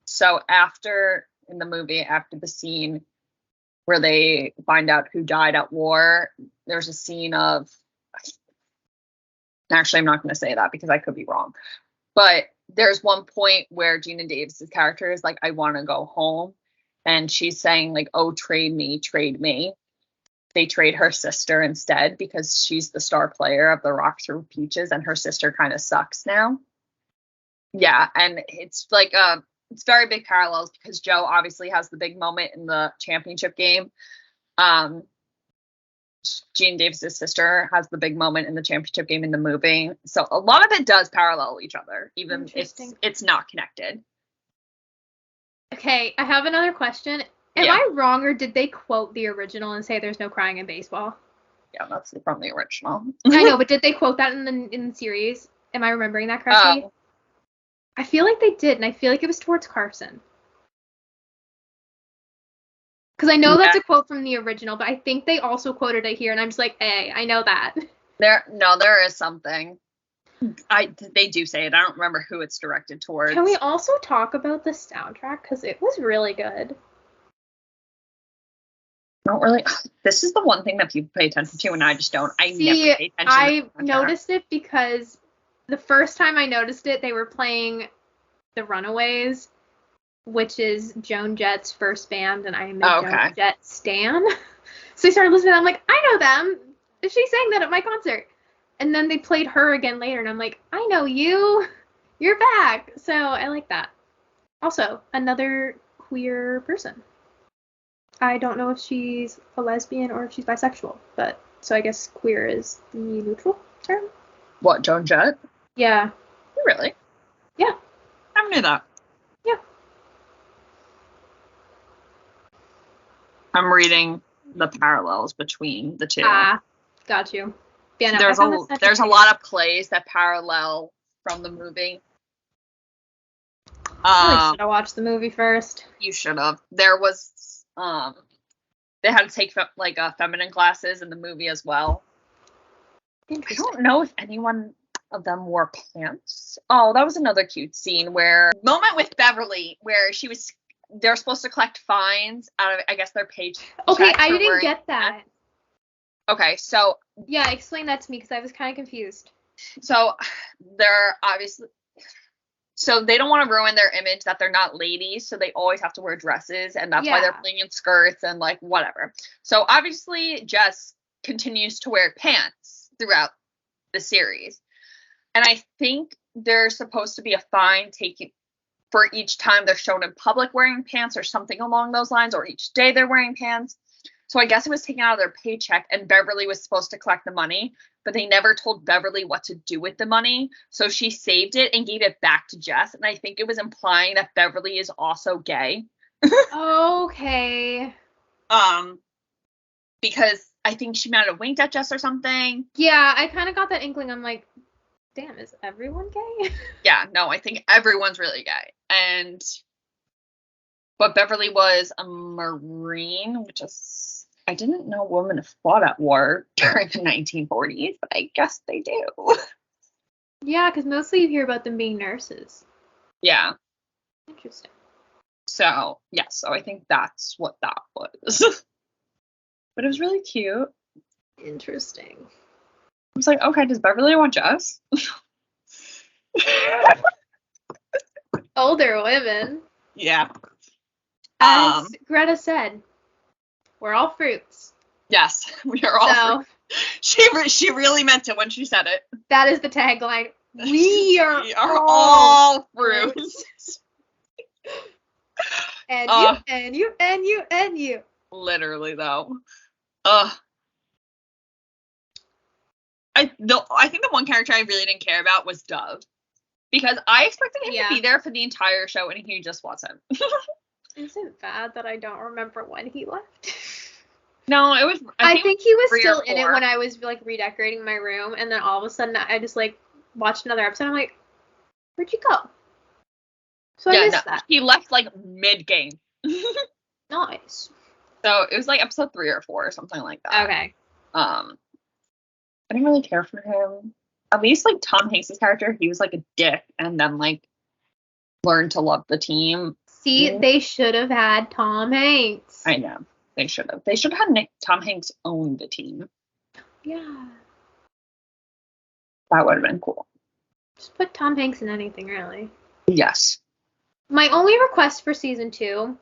So in the movie, after the scene where they find out who died at war, there's a scene of, Actually, I'm not going to say that because I could be wrong. But there's one point where Gina Davis's character is like, I want to go home. And she's saying like, oh, trade me, trade me. They trade her sister instead because she's the star player of the Rock Through Peaches and her sister kind of sucks now. Yeah, and it's like it's very big parallels because Joe obviously has the big moment in the championship game. Gene Davis's sister has the big moment in the championship game in the movie. So a lot of it does parallel each other, even if it's not connected. Okay, I have another question. Am I wrong, or did they quote the original and say there's no crying in baseball? Yeah, that's from the original. I know, but did they quote that in the series? Am I remembering that correctly? I feel like they did, and I feel like it was towards Carson. Because I know that's a quote from the original, but I think they also quoted it here, and I'm just like, hey, I know that. There is something. They do say it. I don't remember who it's directed towards. Can we also talk about the soundtrack? Because it was really good. Don't really. This is the one thing that people pay attention to, and I just don't. I never pay attention. I noticed it because the first time I noticed it, they were playing The Runaways, which is Joan Jett's first band, and I am a Joan Jett stan. So I started listening, I'm like, I know them. She sang that at my concert. And then they played her again later, and I'm like, I know you. You're back. So I like that. Also, another queer person. I don't know if she's a lesbian or if she's bisexual, but so I guess queer is the neutral term. What, Joan Jett? Yeah. Really? Yeah. I knew that. Yeah. I'm reading the parallels between the two. Got you. Yeah, no, there's a lot of plays that parallel from the movie. I should have watched the movie first. You should have. There was they had to take feminine classes in the movie as well. I don't know if anyone of them wore pants. Oh, that was another cute scene moment with Beverly where they're supposed to collect fines out of, I guess, their paycheck. Okay, I didn't get that. Okay, so yeah, explain that to me because I was kind of confused. So they're obviously. So they don't want to ruin their image that they're not ladies, so they always have to wear dresses, and that's why they're playing in skirts and like whatever. So obviously Jess continues to wear pants throughout the series. And I think there's supposed to be a fine taken for each time they're shown in public wearing pants or something along those lines, or each day they're wearing pants. So I guess it was taken out of their paycheck, and Beverly was supposed to collect the money, but they never told Beverly what to do with the money. So she saved it and gave it back to Jess. And I think it was implying that Beverly is also gay. Okay. Because I think she might have winked at Jess or something. Yeah, I kind of got that inkling. I'm like, damn, is everyone gay? Yeah, no, I think everyone's really gay. But Beverly was a Marine, which is, I didn't know women fought at war during the 1940s, but I guess they do. Yeah, because mostly you hear about them being nurses. Yeah. Interesting. So, yeah, so I think that's what that was. But it was really cute. Interesting. I was like, okay, does Beverly want Jess? Older women. Yeah. As Greta said, we're all fruits. Yes, we are all fruits. She really meant it when she said it. That is the tagline. We are all fruits. And you. Literally, though. I think the one character I really didn't care about was Dove. Because I expected him to be there for the entire show, and he just wasn't. Is it bad that I don't remember when he left? No, it was. I think he was still in it when I was like redecorating my room, and then all of a sudden I just like watched another episode. I'm like, where'd you go? So I missed that. He left like mid-game. Nice. So it was like episode 3 or 4 or something like that. Okay. I didn't really care for him. At least like Tom Hanks' character, he was like a dick, and then like learned to love the team. See, they should have had Tom Hanks. I know. They should have. They should have had Tom Hanks own the team. Yeah. That would have been cool. Just put Tom Hanks in anything, really. Yes. My only request for season 2,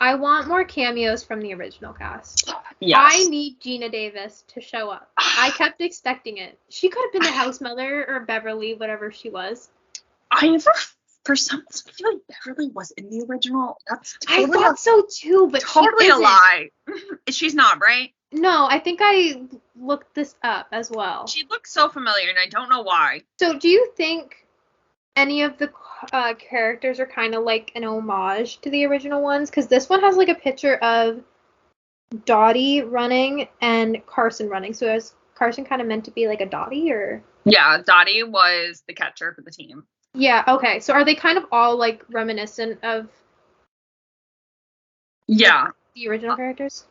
I want more cameos from the original cast. Yes. I need Gina Davis to show up. I kept expecting it. She could have been the house mother or Beverly, whatever she was. For some reason, I feel like Beverly was in the original. That's I thought so too, but totally she a isn't. lie. She's not, right? No, I think I looked this up as well. She looks so familiar, and I don't know why. So do you think any of the characters are kind of like an homage to the original ones? Because this one has like a picture of Dottie running and Carson running. So is Carson kind of meant to be like a Dottie, or? Yeah, Dottie was the catcher for the team. Yeah, okay. So are they kind of all like reminiscent of the original characters?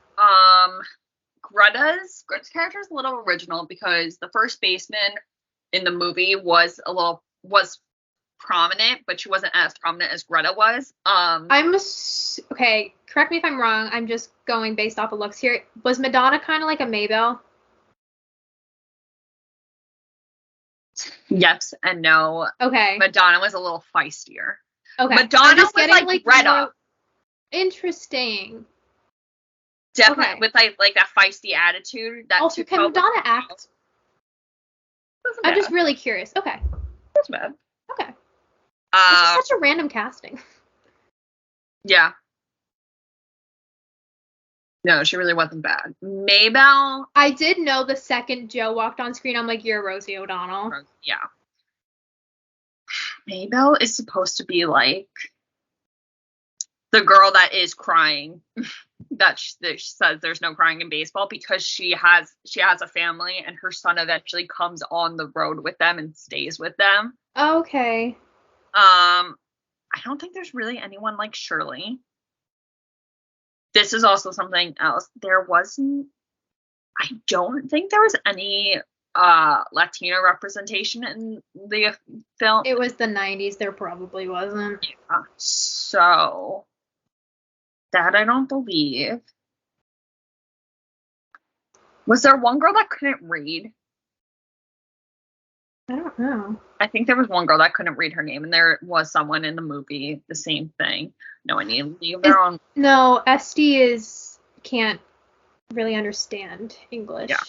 Greta's character is a little original because the first baseman in the movie was prominent, but she wasn't as prominent as Greta was. Okay, correct me if I'm wrong. I'm just going based off of looks here. Was Madonna kind of like a Maybelle? Yes and no. Okay. Madonna was a little feistier. Okay. Madonna was like Greta. More... Interesting. Definitely with like that feisty attitude. That also, can Madonna act? I'm just really curious. Okay. That's bad. Okay. It's just such a random casting. Yeah. No, she really wasn't bad. Maybelle. I did know the second Joe walked on screen, I'm like, you're Rosie O'Donnell. Yeah. Maybelle is supposed to be like the girl that is crying. that she says there's no crying in baseball because she has a family and her son eventually comes on the road with them and stays with them. Okay. I don't think there's really anyone like Shirley. This is also something else. I don't think there was any Latino representation in the film. It was the 90s. There probably wasn't. Yeah. So that I don't believe. Was there one girl that couldn't read? I don't know. I think there was one girl that couldn't read her name, and there was someone in the movie, the same thing. No, I need to leave their own. No, Esty can't really understand English. Yeah.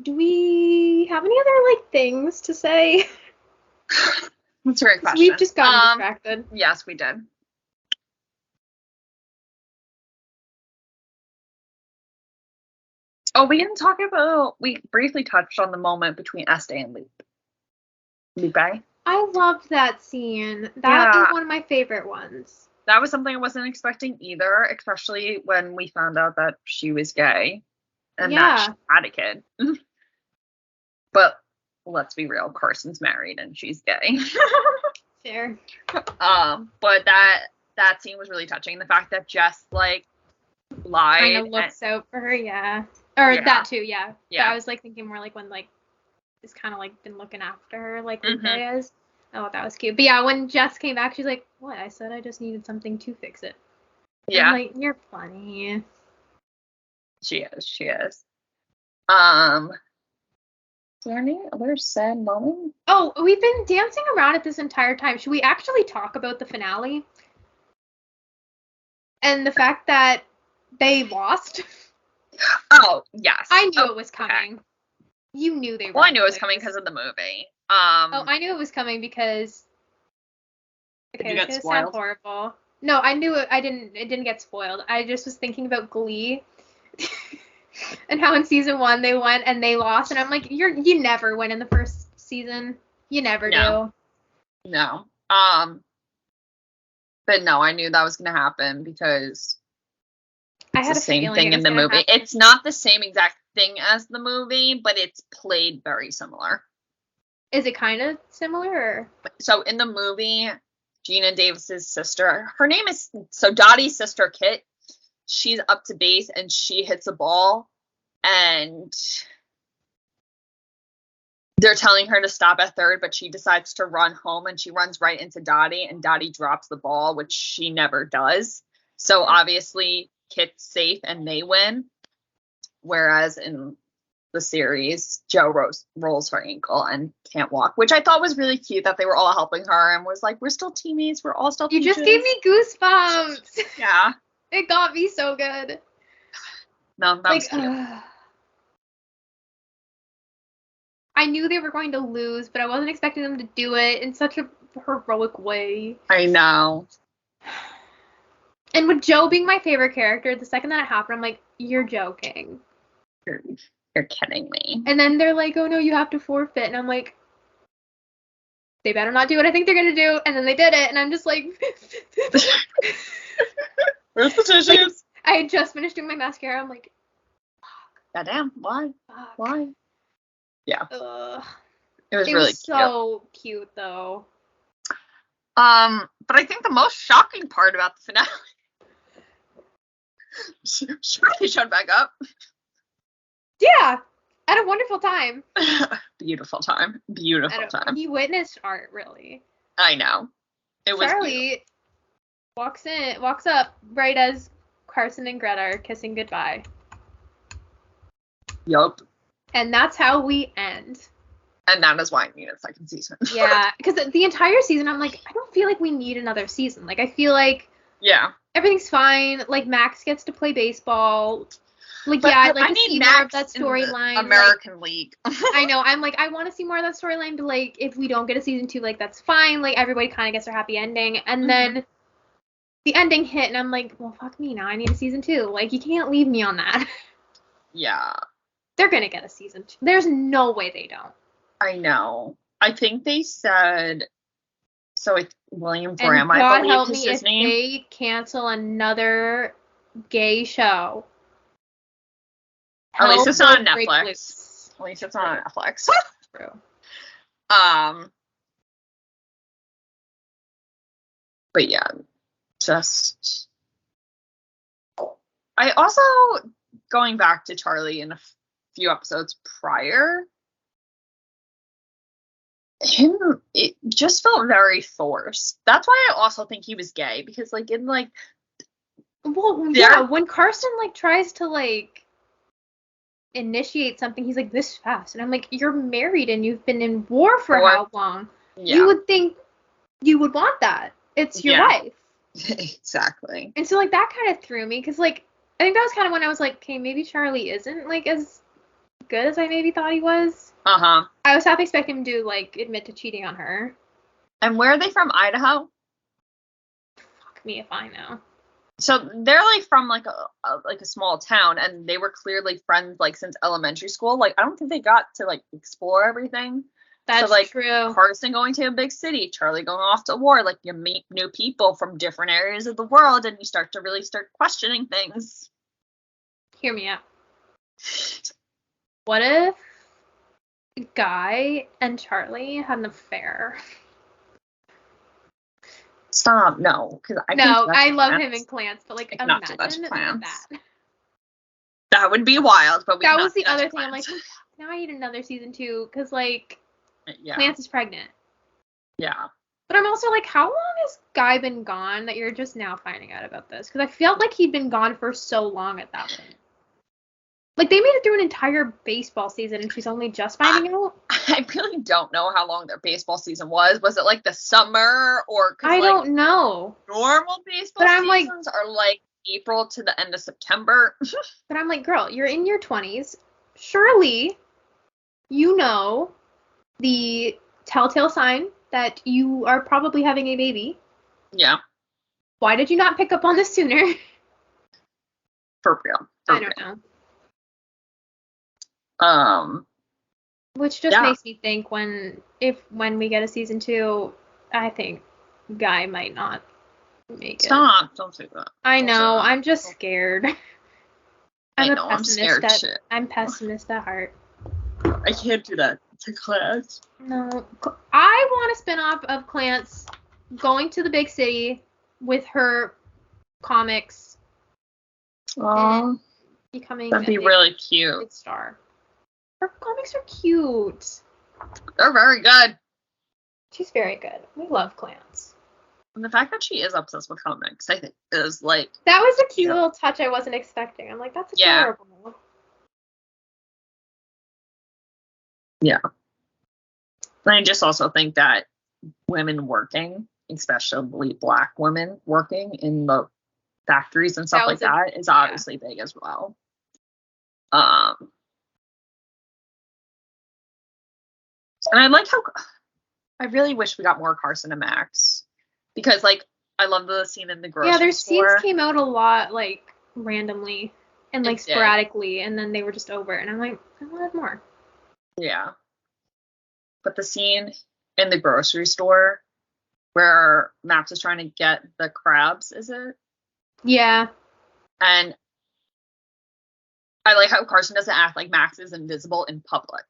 Do we have any other things to say? That's a great question. We've just gotten distracted. Yes, we did. Oh, we briefly touched on the moment between Este and Lupe. I loved that scene. That is one of my favorite ones. That was something I wasn't expecting either, especially when we found out that she was gay and that she had a kid. But let's be real, Carson's married and she's gay. Fair. But that scene was really touching. The fact that Jess lied. Kind of looks out for her, yeah. Or that too, yeah. Yeah. But I was thinking more when it's kind of been looking after her Lupe is. I thought that was cute. But yeah, when Jess came back, she's like, what? I said I just needed something to fix it. Yeah. I'm like, you're funny. She is. Is there any other sad moment? Oh, we've been dancing around it this entire time. Should we actually talk about the finale? And the fact that they lost? Oh, yes. I knew it was coming. Okay. You knew they were. Well, I knew it was coming because of the movie. I knew it was coming because. Okay, it's gonna sound horrible. No, I knew it. It didn't get spoiled. I just was thinking about Glee, and how in season 1 they went and they lost, and I'm like, you never win in the first season. You never do. No. But no, I knew that was gonna happen because. I had the same thing in the movie. Happen. It's not the same exact thing as the movie, but it's played very similar. Is it kind of similar? Or? So in the movie, Gina Davis's sister, her name is, Dottie's sister, Kit, she's up to base and she hits a ball and they're telling her to stop at third, but she decides to run home and she runs right into Dottie and Dottie drops the ball, which she never does. So obviously Kit's safe and they win. Whereas in the series, Joe rolls her ankle and can't walk, which I thought was really cute that they were all helping her and was like, we're still teammates, we're all still You peaches. just gave me goosebumps. Yeah. It got me so good. No, that was cute. I knew they were going to lose, but I wasn't expecting them to do it in such a heroic way. I know. And with Joe being my favorite character, the second that it happened, I'm like, you're joking. You're kidding me. And then they're like, oh no, you have to forfeit. And I'm like, they better not do what I think they're going to do. And then they did it. And I'm just like, where's the tissues? Like, I had just finished doing my mascara. I'm like, goddamn, why? fuck. Why? Yeah. Ugh. It was It really was so cute, though. But I think the most shocking part about the finale, Shirley showed back up. Yeah, had a wonderful time. Beautiful time. Beautiful time. He witnessed art, really. I know. It was Charlie walks up right as Carson and Greta are kissing goodbye. Yup. And that's how we end. And that is why I need a second season. Yeah, because the entire season, I'm like, I don't feel like we need another season. Like, I feel like everything's fine. Like, Max gets to play baseball. Like, yeah, I'd like to see more of that storyline. American League. I know. I'm like, I want to see more of that storyline, but, like, if we don't get a season 2, like, that's fine. Like, everybody kind of gets their happy ending. And then the ending hit, and I'm like, well, fuck me now. I need a season 2. Like, you can't leave me on that. Yeah. They're going to get a season 2. There's no way they don't. I know. I think they said, so it's William Graham, and I God believe is help me his if name. they cancel another gay show. At least it's not on Hell will break Netflix. loose. At least it's not on Netflix. True. But yeah, just I also, going back to Charlie in a few episodes prior, it just felt very forced. That's why I also think he was gay, because like in like, well, yeah, when Carson like tries to like initiate something, he's like, this fast, and I'm like, you're married and you've been in war for how long? Yeah. You would think you would want that. It's your wife. Exactly. And so like that kind of threw me, because like I think that was kind of when I was like, okay, maybe Charlie isn't like as good as I maybe thought he was. I was half expecting him to like admit to cheating on her. And where are they from? Idaho? Fuck me if I know. So they're like from like a small town, and they were clearly friends like since elementary school. Like I don't think they got to like explore everything. That's so, like, true. Carson going to a big city, Charlie going off to war. Like you meet new people from different areas of the world, and you start questioning things. Hear me out. What if Guy and Charlie had an affair? Stop, no, because I love him in Clance, but like imagine that. That would be wild, but that was the other thing. I'm like, now I need another season 2, because like Clance is pregnant. Yeah. But I'm also like, how long has Guy been gone that you're just now finding out about this? Because I felt like he'd been gone for so long at that point. Like, they made it through an entire baseball season, and she's only just finding out? I really don't know how long their baseball season was. Was it, like, the summer? Or I don't know. Normal baseball seasons are, like, April to the end of September. But I'm like, girl, you're in your 20s. Surely, you know the telltale sign that you are probably having a baby. Yeah. Why did you not pick up on this sooner? For real. I don't know. Which just makes me think when we get a season 2, I think Guy might not make it. Stop! Don't say that. I know. I'm just scared. I'm scared shit. I'm pessimist at heart. I can't do that to Clance. No, I want a spin-off of Clance going to the big city with her comics. Aww. Becoming that'd be really cute. Big star. Her comics are cute. They're very good. She's very good. We love Clance. And the fact that she is obsessed with comics, I think, is like... That was a cute little touch I wasn't expecting. I'm like, that's adorable. Yeah. And I just also think that women working, especially Black women working in the factories and stuff like that, is obviously big as well. And I like how I really wish we got more Carson and Max, because like I love the scene in the grocery store. Yeah, their scenes came out a lot like randomly and like sporadically, and then they were just over, and I'm like, I wanted more. Yeah. But the scene in the grocery store where Max is trying to get the crabs, is it? Yeah. And I like how Carson doesn't act like Max is invisible in public.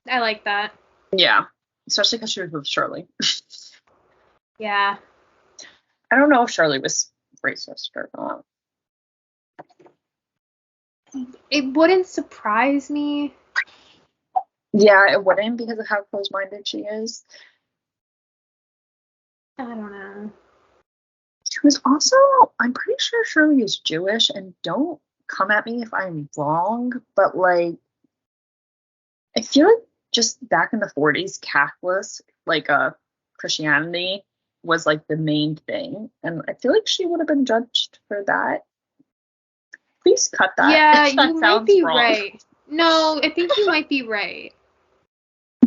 I like that. Yeah. Especially because she was with Shirley. Yeah. I don't know if Shirley was racist or not. It wouldn't surprise me. Yeah, it wouldn't, because of how close-minded she is. I don't know. She was also, I'm pretty sure Shirley is Jewish, and don't come at me if I'm wrong, but like, I feel like just back in the 40s, Catholic, like Christianity was like the main thing, and I feel like she would have been judged for that. Please cut that. Yeah, that you might be wrong. right. No, I think you might be right.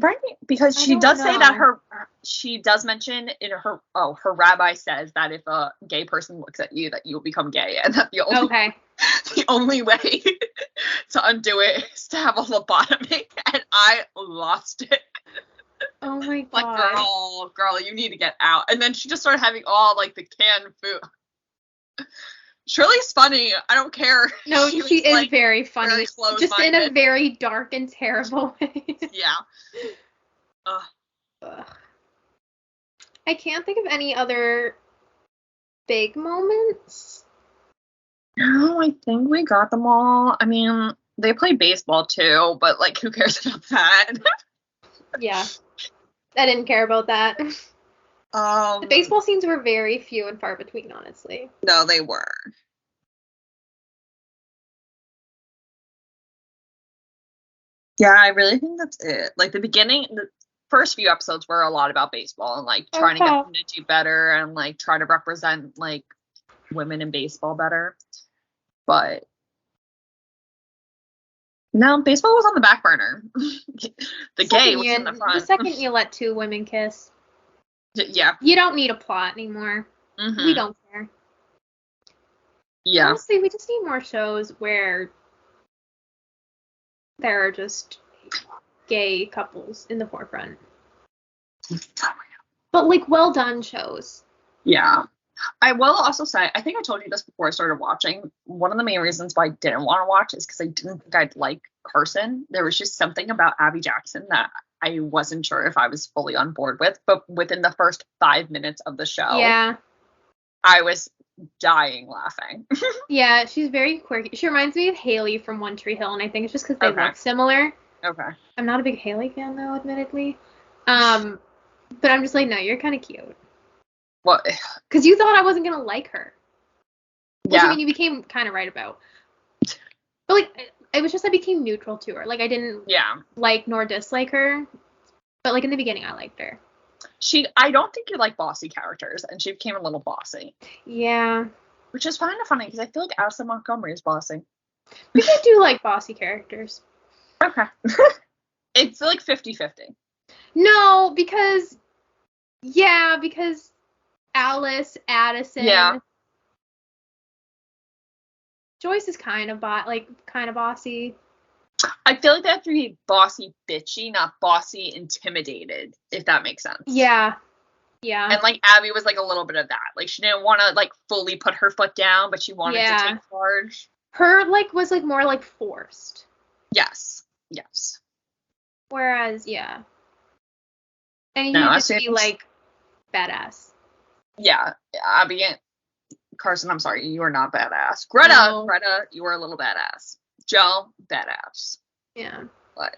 Right, because she does say that she does mention in her rabbi says that if a gay person looks at you, that you will become gay, and that the only way to undo it is to have a lobotomy, and I lost it. Oh my god. Like, girl, you need to get out. And then she just started having all like the canned food. Shirley's funny. I don't care. No, she is like, very funny. Very just in a very dark and terrible way. Yeah. Ugh. I can't think of any other big moments. No, I think we got them all. I mean, they play baseball too, but like, who cares about that? Yeah. I didn't care about that. The baseball scenes were very few and far between, honestly. No, they were. Yeah, I really think that's it. Like, the first few episodes were a lot about baseball and like trying to get them to do better and like try to represent like women in baseball better. But no, baseball was on the back burner. The gay was in the front. The second you let two women kiss. Yeah. You don't need a plot anymore. Mm-hmm. We don't care. Yeah. Honestly, we just need more shows where there are just gay couples in the forefront. But like well done shows. Yeah. I will also say, I think I told you this before I started watching. One of the main reasons why I didn't want to watch is because I didn't think I'd like Carson. There was just something about Abby Jackson that I wasn't sure if I was fully on board with. But within the first 5 minutes of the show, yeah, I was dying laughing. Yeah, she's very quirky. She reminds me of Haley from One Tree Hill, and I think it's just because they look similar. Okay. I'm not a big Haley fan, though, admittedly. But I'm just like, no, you're kind of cute. What? Because you thought I wasn't going to like her. Which, yeah. I mean, you became kind of right about. But, like, it was just I became neutral to her. Like, I didn't like nor dislike her. But, like, in the beginning, I liked her. I don't think you like bossy characters, and she became a little bossy. Yeah. Which is kind of funny, because I feel like Alexie Montgomery is bossy. But I do like bossy characters. Okay. It's like 50-50. No, because Alice, Addison. Yeah. Joyce is kind of bossy. I feel like they have to be bossy bitchy, not bossy intimidated, if that makes sense. Yeah. Yeah. And like Abby was like a little bit of that. Like she didn't want to like fully put her foot down, but she wanted to take charge. Her like was like more like forced. Yes. Whereas, yeah. And you just be like badass. Yeah. Abby and Carson, I'm sorry, you are not badass. Greta, you are a little badass. Joe, badass. Yeah. But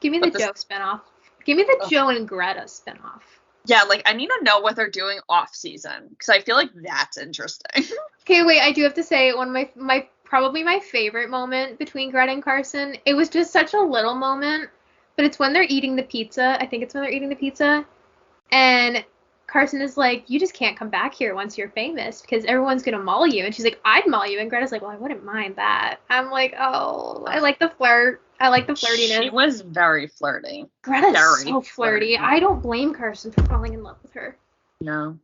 give me the Joe spinoff. Give me the Joe and Greta spinoff. Yeah, like I need to know what they're doing off season because I feel like that's interesting. Okay, wait, I do have to say one of my probably my favorite moment between Greta and Carson. It was just such a little moment, but it's when they're eating the pizza. I think it's when they're eating the pizza. And Carson is like, you just can't come back here once you're famous because everyone's going to maul you. And she's like, I'd maul you. And Greta's like, well, I wouldn't mind that. I'm like, oh, I like the flirt. I like the flirtiness. She was very flirty. Greta's very so flirty. I don't blame Carson for falling in love with her. No.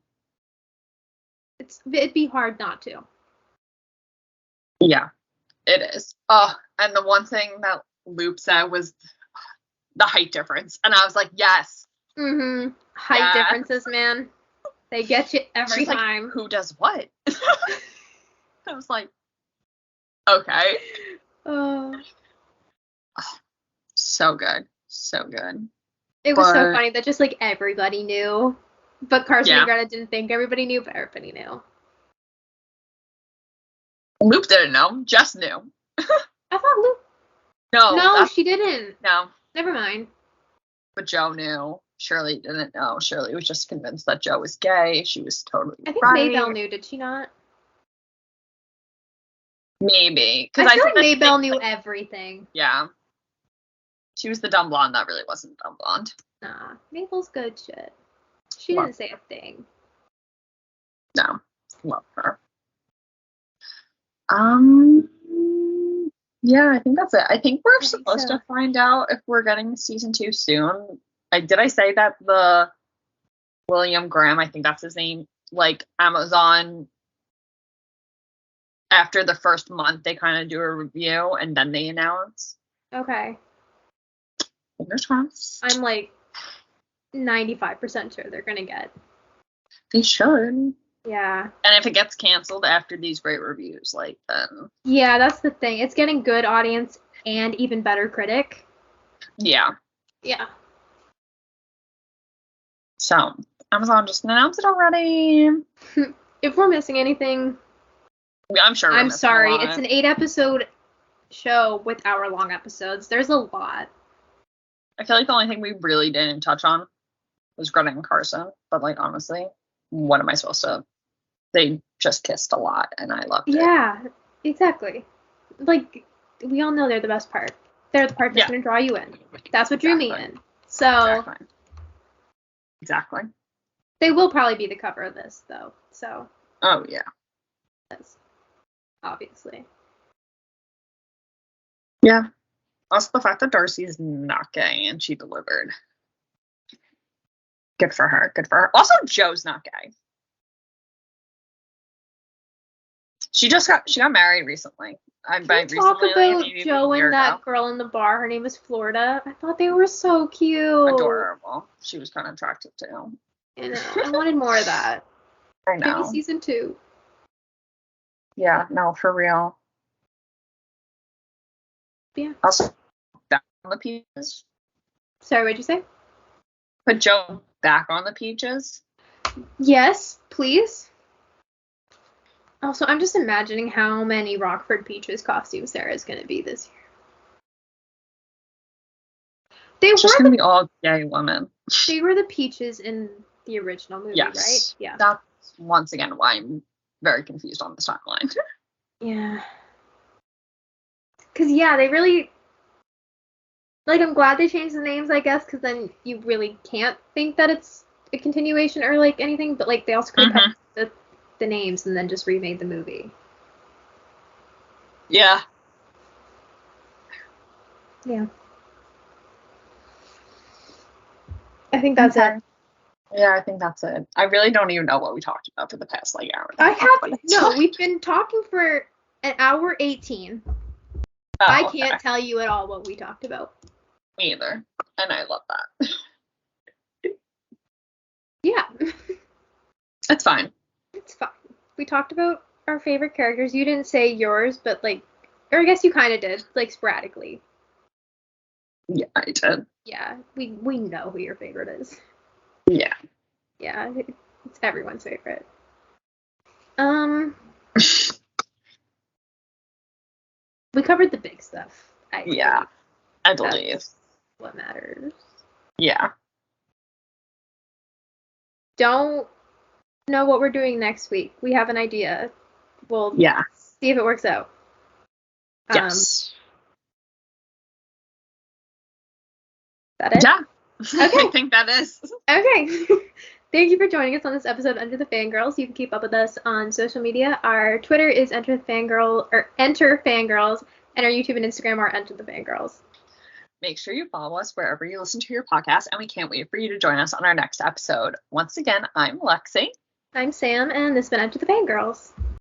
It'd be hard not to. Yeah, it is. Oh, and the one thing that Luke said was the height difference. And I was like, yes. Mm-hmm. Height differences, man. They get you every She's time. Like, who does what? I was like, okay. So good. So good. It was so funny that just like everybody knew. But Carson and Greta didn't think everybody knew, but everybody knew. Luke didn't know. Jess knew. I thought Luke. No, she didn't. No. Never mind. But Joe knew. Shirley didn't know. Shirley was just convinced that Joe was gay. She was totally I think right. Maybelle knew, did she not? Maybe. I feel like Maybelle knew everything. Yeah. She was the dumb blonde that really wasn't dumb blonde. Nah, Mabel's good shit. She didn't say a thing. No. Love her. Yeah, I think that's it. I think we're supposed to find out if we're getting season 2 soon. Did I say that the William Graham, I think that's his name, like Amazon, after the first month, they kind of do a review and then they announce. Okay. Fingers crossed. I'm like 95% sure they're gonna get. They should. Yeah. And if it gets canceled after these great reviews, like, then. Yeah, that's the thing. It's getting good audience and even better critic. Yeah. Yeah. So, Amazon just announced it already. If we're missing anything, I'm sure. I'm sorry. It's an 8-episode show with hour-long episodes. There's a lot. I feel like the only thing we really didn't touch on was Greta and Carson. But, like, honestly, what am I supposed to? They just kissed a lot, and I loved it. Yeah, exactly. Like, we all know they're the best part. They're the part that's going to draw you in. That's what drew me in. So. Exactly. They will probably be the cover of this, though. So. Oh, yeah. Obviously. Yeah. Also, the fact that Darcy is not gay and she delivered. Good for her. Good for her. Also, Joe's not gay. She got married recently. Can we talk about Joe and that girl in the bar? Her name is Florida. I thought they were so cute. Adorable. She was kind of attractive too. I know. I wanted more of that. I know. Maybe season 2. Yeah, no, for real. Yeah. Also, back on the peaches. Sorry, what'd you say? Put Joe back on the peaches. Yes, please. Also, I'm just imagining how many Rockford Peaches costumes there is going to be this year. It's just going to be all gay women. They were the Peaches in the original movie, right? Yeah. That's, once again, why I'm very confused on this timeline. Yeah. Because, they really... Like, I'm glad they changed the names, I guess, because then you really can't think that it's a continuation or, like, anything. But, like, they also could have kept the names and then just remade the movie. Yeah. Yeah. I think that's it. Yeah, I think that's it. I really don't even know what we talked about for the past, like, hour. We've been talking for an hour 18. I can't tell you at all what we talked about. Me either. And I love that. Yeah. It's fine. It's fine. We talked about our favorite characters. You didn't say yours, but, like, or I guess you kind of did, like, sporadically. Yeah, I did. Yeah, we know who your favorite is. Yeah. Yeah, it's everyone's favorite. We covered the big stuff. I believe. That's what matters. Yeah. Don't know what we're doing next week. We have an idea. We'll see if it works out. Yes. Is that it? Yeah. Okay. I think that is. Okay. Thank you for joining us on this episode of Enter the Fangirls. You can keep up with us on social media. Our Twitter is Enter Fangirls, and our YouTube and Instagram are Enter the Fangirls. Make sure you follow us wherever you listen to your podcast, and we can't wait for you to join us on our next episode. Once again, I'm Lexie. I'm Sam, and this has been Enter the Fangirls.